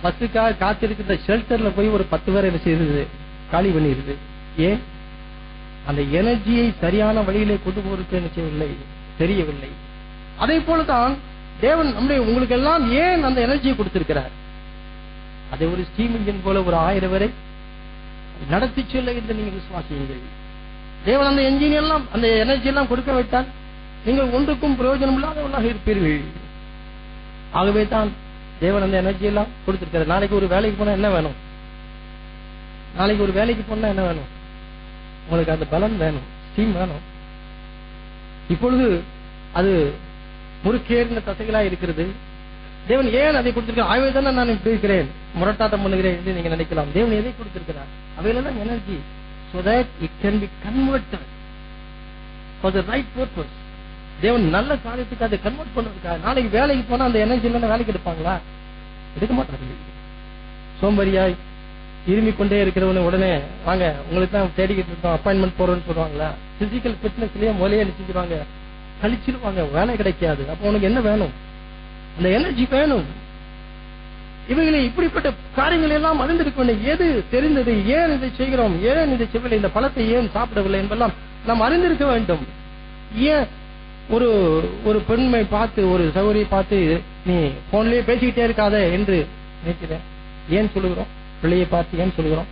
பஸ்ஸுக்காக காத்திருக்கிற ஷெல்டர்ல போய் ஒரு 10 பேரை என்ன செய்யுது? காலி பண்ணிடுது. ஏன்? அந்த எனர்ஜியை சரியான வழியிலே கொண்டு போறதுக்கு நிச்சயவில்லை, தெரியவில்லை. அதே போலதான் தேவன் நம்முடைய உங்களுக்கு எல்லாம் ஏன் அந்த எனர்ஜியை கொடுத்திருக்கிறார்? அதை ஒரு ஸ்டீம் இன்ஜின் போல ஒரு 1000 பேரை நடத்தி செல்ல என்று நீங்கள் விசுவாசியுங்கள். தேவன் அந்த என்ஜின் எல்லாம், அந்த எனர்ஜி எல்லாம் கொடுக்க வைத்தால் நீங்கள் ஒன்றுக்கும் பிரயோஜனம் இல்லாதவர்களாக இருப்பீர்கள். ஆகவே தான் தேவன் அந்த எனர்ஜி எல்லாம் கொடுத்திருக்கிறார். நாளைக்கு ஒரு வேலைக்கு போனா என்ன வேணும்? நாளைக்கு ஒரு வேலைக்கு போனா என்ன வேணும்? உங்களுக்கு அந்த பலன் வேணும், ஸ்டீம் வேணும். இப்பொழுது அது முறுக்கேறின தசைகளா இருக்கிறது. தேவன் ஏன் அதை கொடுத்திருக்கிறார்? ஆகவே தானே நான் இருக்கிறேன், முரட்டாட்டம் பண்ணுகிறேன் என்று நீங்க நினைக்கலாம். தேவன் எதை கொடுத்திருக்கிறார்? அவையெல்லாம் energy, so that it can be converted for the right purpose. தேவன் நல்ல காரியத்துக்கு அதை கன்வெர்ட் பண்ணுவதற்காக. நாளைக்கு வேலைக்கு போனா அந்த எனர்ஜி இல்லைன்னா வேலைக்கு எடுப்பாங்களா? எடுக்க மாட்டார்கள். சோம்பரியாய் இருமிக் கொண்டே இருக்கிறவன உடனே வாங்க உங்களுக்கு தான் தேடிக்கிட்டு இருக்கோம், அப்பாயின்மெண்ட் போறோம்னு சொல்லுவாங்களா? பிசிக்கல் ஃபிட்னஸ்லயே முதலையே நினைச்சுருவாங்க, கழிச்சிருவாங்க, வேலை கிடைக்காது. அப்ப உனக்கு என்ன வேணும்? அந்த எனர்ஜி வேணும். இவைகளை இப்படிப்பட்ட காரியங்கள் எல்லாம் அறிந்திருக்க வேண்டும். எது தெரிந்தது? ஏன் இதை செய்கிறோம்? ஏன் இதை செய்யவில்லை? இந்த பழத்தை ஏன் சாப்பிடவில்லை என்பதெல்லாம் நாம் அறிந்திருக்க வேண்டும். ஏன் ஒரு பெண்மை பார்த்து, ஒரு சகோதரியை பார்த்து நீ போன்லயே பேசிக்கிட்டே இருக்காத என்று நினைக்கிறேன், ஏன் சொல்லுகிறோம்? பிள்ளையை பார்த்து ஏன் சொல்லுகிறோம்?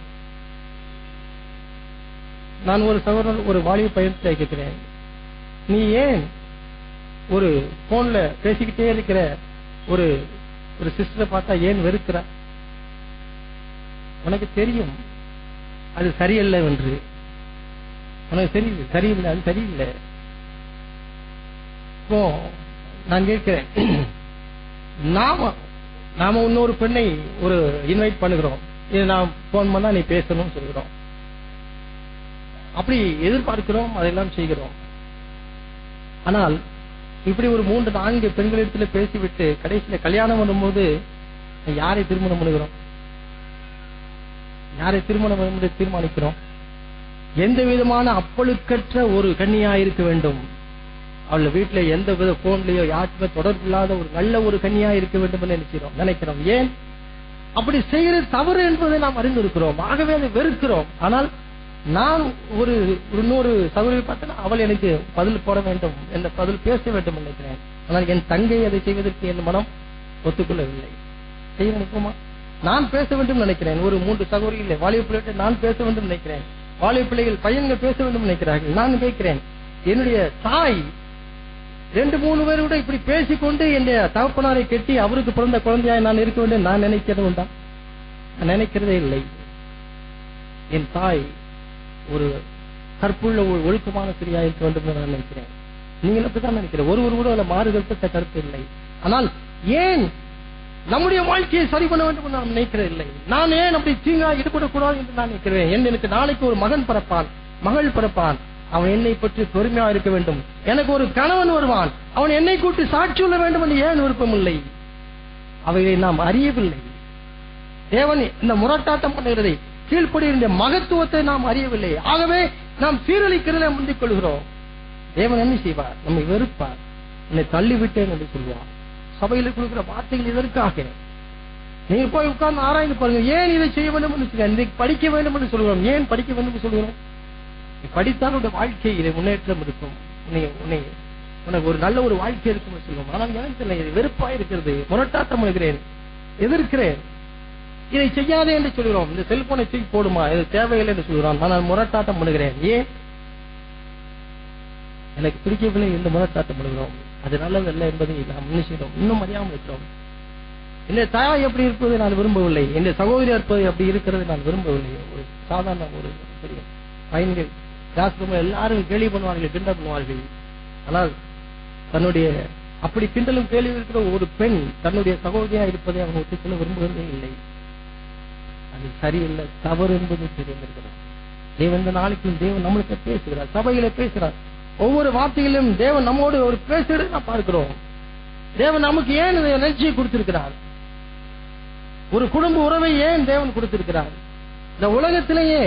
நான் ஒரு சகோதரர் ஒரு வாலிப பையனை கேட்கிறேன், நீ ஏன் ஒரு போன்ல பேசிக்கிட்டே இருக்கிற ஒரு சிஸ்டரை பார்த்தா ஏன் வெறுக்கிற? உனக்கு தெரியும் அது சரியல்ல என்று. உனக்கு தெரியுது சரியில்லை, அது சரியில்லை. இப்போ நான் கேட்கிறேன், நாம இன்னொரு பெண்ணை ஒரு இன்வைட் பண்ணுகிறோம், இது நான் போன் பண்ணா நீ பேசணும்னு சொல்கிறோம், அப்படி எதிர்பார்க்கிறோம், அதெல்லாம் செய்கிறோம். ஆனால் இப்படி ஒரு 3-4 பெண்களிடத்துல பேசிவிட்டு கடைசியில கல்யாணம் பண்ணும்போது யாரை திருமணம் பண்ணுகிறோம்? யாரை திருமணம் பண்ண தீர்மானிக்கிறோம்? எந்த விதமான அப்பழுக்கற்ற ஒரு கன்னியா இருக்க வேண்டும். அவள் வீட்டுல எந்த வித போன்லயோ யாருக்குமே தொடர்பு இல்லாத ஒரு நல்ல ஒரு கன்னியா இருக்க வேண்டும் என்று நினைக்கிறோம். ஏன் அப்படி செய்கிறது தவறு என்பதை நாம் அறிந்திருக்கிறோம். ஆகவே அதை வெறுக்கிறோம். ஆனால் நான் இன்னொரு சகோதரியை பார்த்தேன்னா அவள் எனக்கு பதில் போட வேண்டும், என்ற பதில் பேச வேண்டும் நினைக்கிறேன். ஆனால் என் தங்கை அதை செய்வதற்கு என் மனம் ஒத்துக்கொள்ளவில்லை. செய்ய நினைக்குமா? நான் பேச வேண்டும் நினைக்கிறேன். ஒரு 3 சகோதரிகளை வாலிப பிள்ளைகளை நான் பேச வேண்டும் நினைக்கிறேன். வாலிப பிள்ளைகள் பையன்கள் பேச வேண்டும் நினைக்கிறார்கள். நான் கேட்கிறேன், என்னுடைய தாய் 2-3 பேரோட இப்படி பேசிக்கொண்டு என்னுடைய தகப்பனாரை கட்டி அவருக்கு பிறந்த குழந்தையாய் நான் இருக்க வேண்டும் நான் நினைக்கிறது உண்டா? நான் நினைக்கிறதே இல்லை. என் தாய் ஒரு கற்புள்ள ஒழுக்கமான ஸ்திரியா இருக்க வேண்டும் என்று நான் நினைக்கிறேன். நீங்கள் அப்படித்தான் நினைக்கிறேன். ஒருவர் கூட அதுல மாறுதல் கருத்து இல்லை. ஆனால் ஏன் நம்முடைய வாழ்க்கையை சரி பண்ண வேண்டும் என்று நான் நினைக்கிறேன் இல்லை. நான் ஏன் அப்படி தீங்கா ஈடுபடக்கூடாது என்று நான் நினைக்கிறேன். எனக்கு நாளைக்கு ஒரு மகன் பிறப்பான், மகள் பிறப்பான், அவன் என்னை பற்றி பெருமையா இருக்க வேண்டும். எனக்கு ஒரு கணவன் வருவான், அவன் என்னை கூட்டி சாட்சி சொல்ல வேண்டும் என்று ஏன் விருப்பம் இல்லை? அவைகளை நாம் அறியவில்லை. தேவன் இந்த முரட்டாட்டம் பண்ணுகிறதை கீழ்ப்படிய மகத்துவத்தை நாம் அறியவில்லை. ஆகவே நாம் சீரழிக்கிறதை முந்திக் கொள்கிறோம். தேவன் என்ன செய்வார்? நம்மை வெறுப்பார், என்னை தள்ளிவிட்டேன் என்று சொல்வார். சபையில் கொடுக்கிற வார்த்தைகள் இதற்காக. நீங்க போய் உட்கார்ந்து ஆராய்ந்து பாருங்க, ஏன் இதை செய்ய வேண்டும் என்று படிக்க வேண்டும் என்று சொல்கிறோம். ஏன் படிக்க வேண்டும் என்று சொல்கிறோம்? படித்தால் உடைய வாழ்க்கையில முன்னேற்றம் இருக்கும், உனக்கு ஒரு நல்ல ஒரு வாழ்க்கை இருக்கும் சொல்லுவோம். ஆனால் எனக்கு வெறுப்பா இருக்கிறது, முரட்டாட்டம் பண்ணுகிறேன், எதிர்க்கிறேன், இதை செய்யாதே என்று சொல்கிறோம். இந்த செல்போனை தூக்கி போடுமா, இது தேவையில்லை என்று சொல்கிறோம். ஆனால் முரட்டாட்டம் பண்ணுகிறேன். ஏன்? எனக்கு பிடிக்கவில்லை என்று மனத்தாட்டம் பண்ணுகிறோம். அது நல்லதல்ல என்பதை நாம் நினைக்கிறோம், இன்னும் அறியாமல் இருக்கிறோம். என்னுடைய தாய் எப்படி இருப்பதை நான் விரும்பவில்லை, என்னுடைய சகோதரி இருப்பதை அப்படி இருக்கிறதை நான் விரும்பவில்லை. ஒரு சாதாரண ஒரு பெரிய பையன்கள் கிளாஸ் ரூம் எல்லாரும் கேலி பண்ணுவார்கள், கிண்டல் பண்ணுவார்கள். ஆனால் தன்னுடைய அப்படி கிண்டலும் கேள்வி இருக்கிற ஒரு பெண் தன்னுடைய சகோதரியா இருப்பதை அவன் ஒத்துக்கொள்ள விரும்புவதே இல்லை. அது சரியில்லை, தவறு என்பது தெரிந்திருக்கிறது. தேவன் இந்த நாளைக்கும் தேவன் நம்மளுக்கு பேசுகிறார், சபையில பேசுகிறார். ஒவ்வொரு வார்த்தையிலும் தேவன் நம்மோடு ஒரு பேசுகிறதை நான் பார்க்கிறோம். தேவன் நமக்கு ஏன் இந்த எனர்ஜியை கொடுத்திருக்கிறார்? ஒரு குடும்ப உறவை ஏன் தேவன் கொடுத்திருக்கிறார்? இந்த உலகத்திலேயே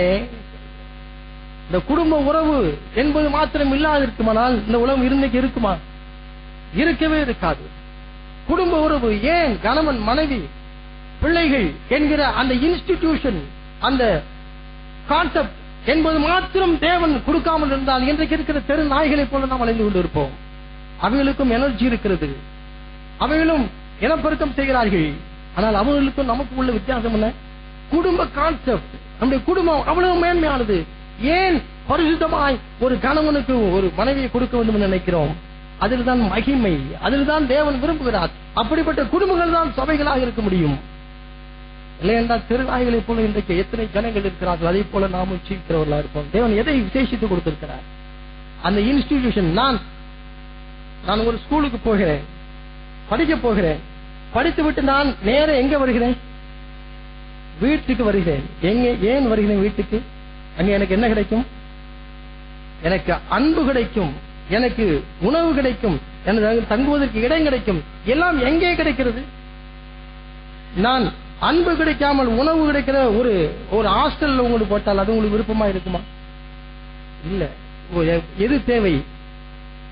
இந்த குடும்ப உறவு என்பது மாத்திரம் இல்லாது இருக்குமானால் இந்த உலகம் இருந்துக்கு இருக்குமா? இருக்கவே இருக்காது. குடும்ப உறவு ஏன் கணவன் மனைவி பிள்ளைகள் என்கிற அந்த இன்ஸ்டிடியூஷன், அந்த கான்செப்ட் என்பது மாத்திரம் தேவன் கொடுக்காமல் இருந்தால் இன்றைக்கு இருக்கிற தெரு நாய்களைப் போல நாம் அலைந்து கொண்டிருப்போம். அவைகளுக்கும் எனர்ஜி இருக்கிறது, அவைகளும் இனப்பெருக்கம் செய்கிறார்கள். ஆனால் அவர்களுக்கும் நமக்கு உள்ள வித்தியாசம் என்ன? குடும்ப கான்செப்ட். நம்முடைய குடும்பம் அவ்வளவு மேன்மையானது. ஏன் பரிசுத்தமாய் ஒரு கணவனுக்கு ஒரு மனைவியை கொடுக்க வேண்டும் என்று நினைக்கிறோம்? அதில் தான் மகிமை, அதில் தான் தேவன் விரும்புகிறார். அப்படிப்பட்ட குடும்பங்கள் தான் சபைகளாக இருக்க முடியும். இல்லையென்றால் திருநாய்களை போல இன்றைக்கு எத்தனை ஜனங்கள் இருக்கிறார்கள், அதே போல நாமும் ஜீவிக்கிறவர்களா இருப்போம். தேவன் எதை விசேஷித்து கொடுத்திருக்கிறார்? அந்த இன்ஸ்டிடியூஷன். நான் ஒரு ஸ்கூலுக்கு போகிறேன், படிக்க போகிறேன். படித்து விட்டு நான் நேர எங்க வருகிறேன்? வீட்டுக்கு வருகிறேன். ஏன் வருகிறேன் வீட்டுக்கு? அங்க எனக்கு என்ன கிடைக்கும்? எனக்கு அன்பு கிடைக்கும், எனக்கு உணவு கிடைக்கும், எனக்கு தங்குவதற்கு இடம் கிடைக்கும். எல்லாம் எங்கே கிடைக்கிறது? நான் அன்பு கிடைக்காமல் உணவு கிடைக்கிற ஒரு ஹாஸ்டல்ல உங்களுக்கு போட்டால் அது உங்களுக்கு விருப்பமா இருக்குமா? இல்ல. எது தேவை?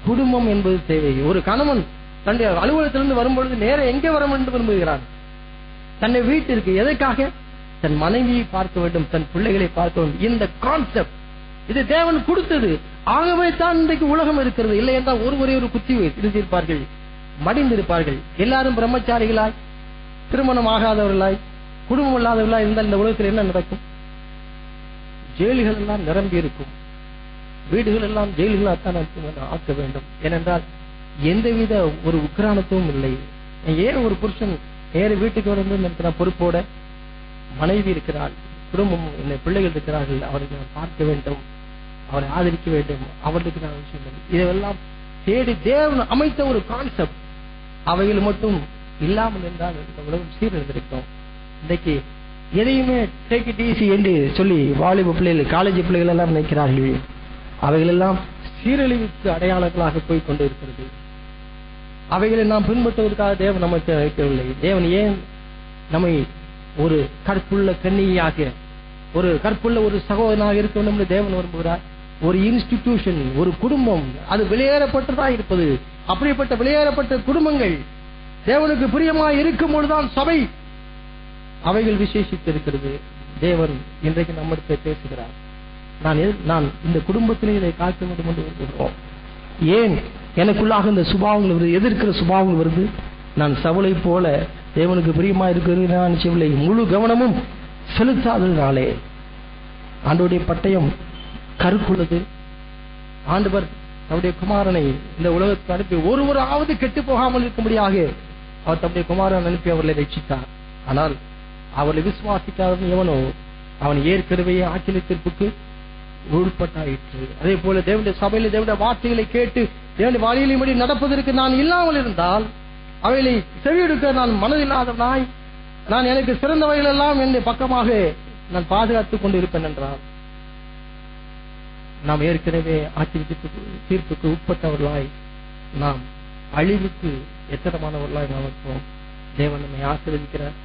குடும்பம் என்பது தேவை. ஒரு கணவன் தன்னுடைய அலுவலகத்திலிருந்து வரும்பொழுது நேர எங்கே வர வேண்டும் விரும்புகிறான்? தன்னை வீட்டிற்கு. எதற்காக? தன் மனைவியை பார்க்க வேண்டும், தன் பிள்ளைகளை பார்க்க வேண்டும். இந்த கான்செப்ட் இது தேவன் கொடுத்தது. ஆகவே தான் இன்றைக்கு உலகம் இருக்கிறது. இல்லை என்றால் ஒருவரே ஒரு குத்தி இருந்திருப்பார்கள், மடிந்திருப்பார்கள். எல்லாரும் பிரம்மச்சாரிகளாய், திருமணம் ஆகாதவர்களாய், குடும்பம் இல்லாதவர்களாய் இருந்தால் இந்த உலகத்தில் என்ன நடக்கும்? ஜெயில்கள் எல்லாம் நிரம்பி இருக்கும். வீடுகள் எல்லாம் ஜெயில்களாகத்தான் ஆக்க வேண்டும். ஏனென்றால் எந்தவித ஒரு உக்கிரானத்துவம் இல்லை. ஏன் ஒரு புருஷன் நேர வீட்டுக்கு வந்து பொறுப்போட மனைவி இருக்கிறாள், குடும்பம் பிள்ளைகள் இருக்கிறார்கள், அவருக்கு நான் பார்க்க வேண்டும், அவரை ஆதரிக்க வேண்டும், அவர்களுக்கு நான் விஷயம். இதெல்லாம் தேடி தேவன் அமைத்த ஒரு கான்செப்ட். அவைகள் மட்டும் இல்லாமல் என்றால் இந்த உலகம் சீரழிந்திருக்கும். இன்றைக்கு எதையுமே டேக் இட் ஈஸி என்று சொல்லி வாலிப பிள்ளைகள், காலேஜ் பிள்ளைகள் எல்லாம் நினைக்கிறார்கள். அவைகள் எல்லாம் சீரழிவுக்கு அடையாளங்களாக போய் கொண்டு இருக்கிறது. அவைகளை நாம் பின்பற்றுவதற்காக தேவன் நமக்கு அழைக்கவில்லை. தேவன் ஏன் நம்மை ஒரு கற்புள்ள கன்னியாக, ஒரு கற்புள்ள ஒரு சகோதரனாக இருக்க வேண்டும் என்று தேவன் விரும்புகிறார். ஒரு இன்ஸ்டிடியூஷன், ஒரு குடும்பம், அது வெளியேறப்பட்டதா இருப்பது. அப்படிப்பட்ட வெளியேறப்பட்ட குடும்பங்கள் தேவனுக்கு பிரியமாக இருக்கும் பொழுதுதான் சபை அவைகள் விசேஷித்து இருக்கிறது. தேவன் இன்றைக்கு நம்மிடத்தை பேசுகிறார். நான் இந்த குடும்பத்திலே இதை காக்க வேண்டும் என்று விரும்புகிறோம். ஏன் எனக்குள்ளாக இந்த சுபாவங்கள் வருது, எதிர்க்கிற சுபாவங்கள் வருது? நான் சவுளை போல தேவனுக்கு பிரியமா இருக்கிறது நான் செய்யவில்லை. முழு கவனமும் செலுத்தாததினாலே ஆண்டவருடைய பட்டயம் கருப்புள்ளது. ஆண்டவர் தம்முடைய குமாரனை இந்த உலகத்துக்கு அனுப்பி ஒருவராவது கெட்டு போகாமல் இருக்கும்படியாக அவர் தம்முடைய குமாரன் அனுப்பி அவர்களை ரட்சித்தார். ஆனால் அவர்களை விசுவாசிக்காதவன் எவனோ அவன் ஏற்கனவே ஆக்கினை தீர்ப்புக்கு உள்பட்டாயிற்று. அதே போல தேவனுடைய சபையில தேவனுடைய வார்த்தைகளை கேட்டு தேவனுடைய வார்த்தைகளின்படி நடப்பதற்கு நான் இல்லாமல் இருந்தால், அவைகளை செவியெடுக்க நான் மனதில்லாதவனாய், நான் எனக்கு சிறந்தவைகள் எல்லாம் என்னை பக்கமாக நான் பாதுகாத்துக் கொண்டு இருப்பேன் என்றால், நாம் ஏற்கனவே ஆக்கினை தீர்ப்புக்கு உட்பட்டவர்களாய், நாம் அழிவுக்கு எத்தனமானவர்களாய் நாம் இருப்போம். தேவன் நம்மை ஆசீர்வதிக்கிறார்.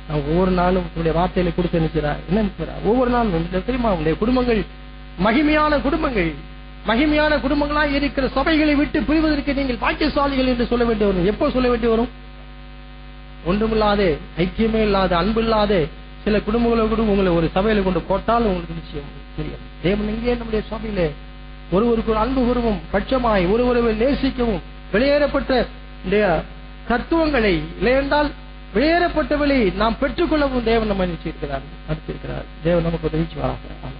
நாம் ஒவ்வொரு நாளும் உங்களுடைய வார்த்தைகளை கொடுத்து நினைக்கிறார். என்ன நினைக்கிறார்? ஒவ்வொரு நாளும் தெரியுமா, உங்களுடைய குடும்பங்கள் மகிமையான குடும்பங்கள், மகிமையான குடும்பங்களாய் இருக்கிற சபைகளை விட்டு பிரிவதற்கு நீங்கள் பாக்கியசாலிகள் என்று சொல்ல வேண்டி வரும். எப்போ சொல்ல வேண்டி வரும்? ஒன்றுமில்லாத, ஐக்கியமே இல்லாத, அன்பு இல்லாத சில குடும்பங்களை கூட உங்களை ஒரு சபையில கொண்டு போட்டால் உங்களுக்கு நிச்சயம் தெரியும். தேவன் எங்கே நம்முடைய சபையில ஒருவருக்கு ஒரு அன்பு கூறவும், பட்சமாய் ஒருவரை நேசிக்கவும், வெளியேறப்பட்ட தத்துவங்களை இல்லையென்றால் வெளியேறப்பட்டவளை நாம் பெற்றுக்கொள்ளவும் தேவன் நம்ம நிச்சயிக்கிறார், நடத்தியிருக்கிறார். தேவன் நமக்கு உதவி செய்வாராக.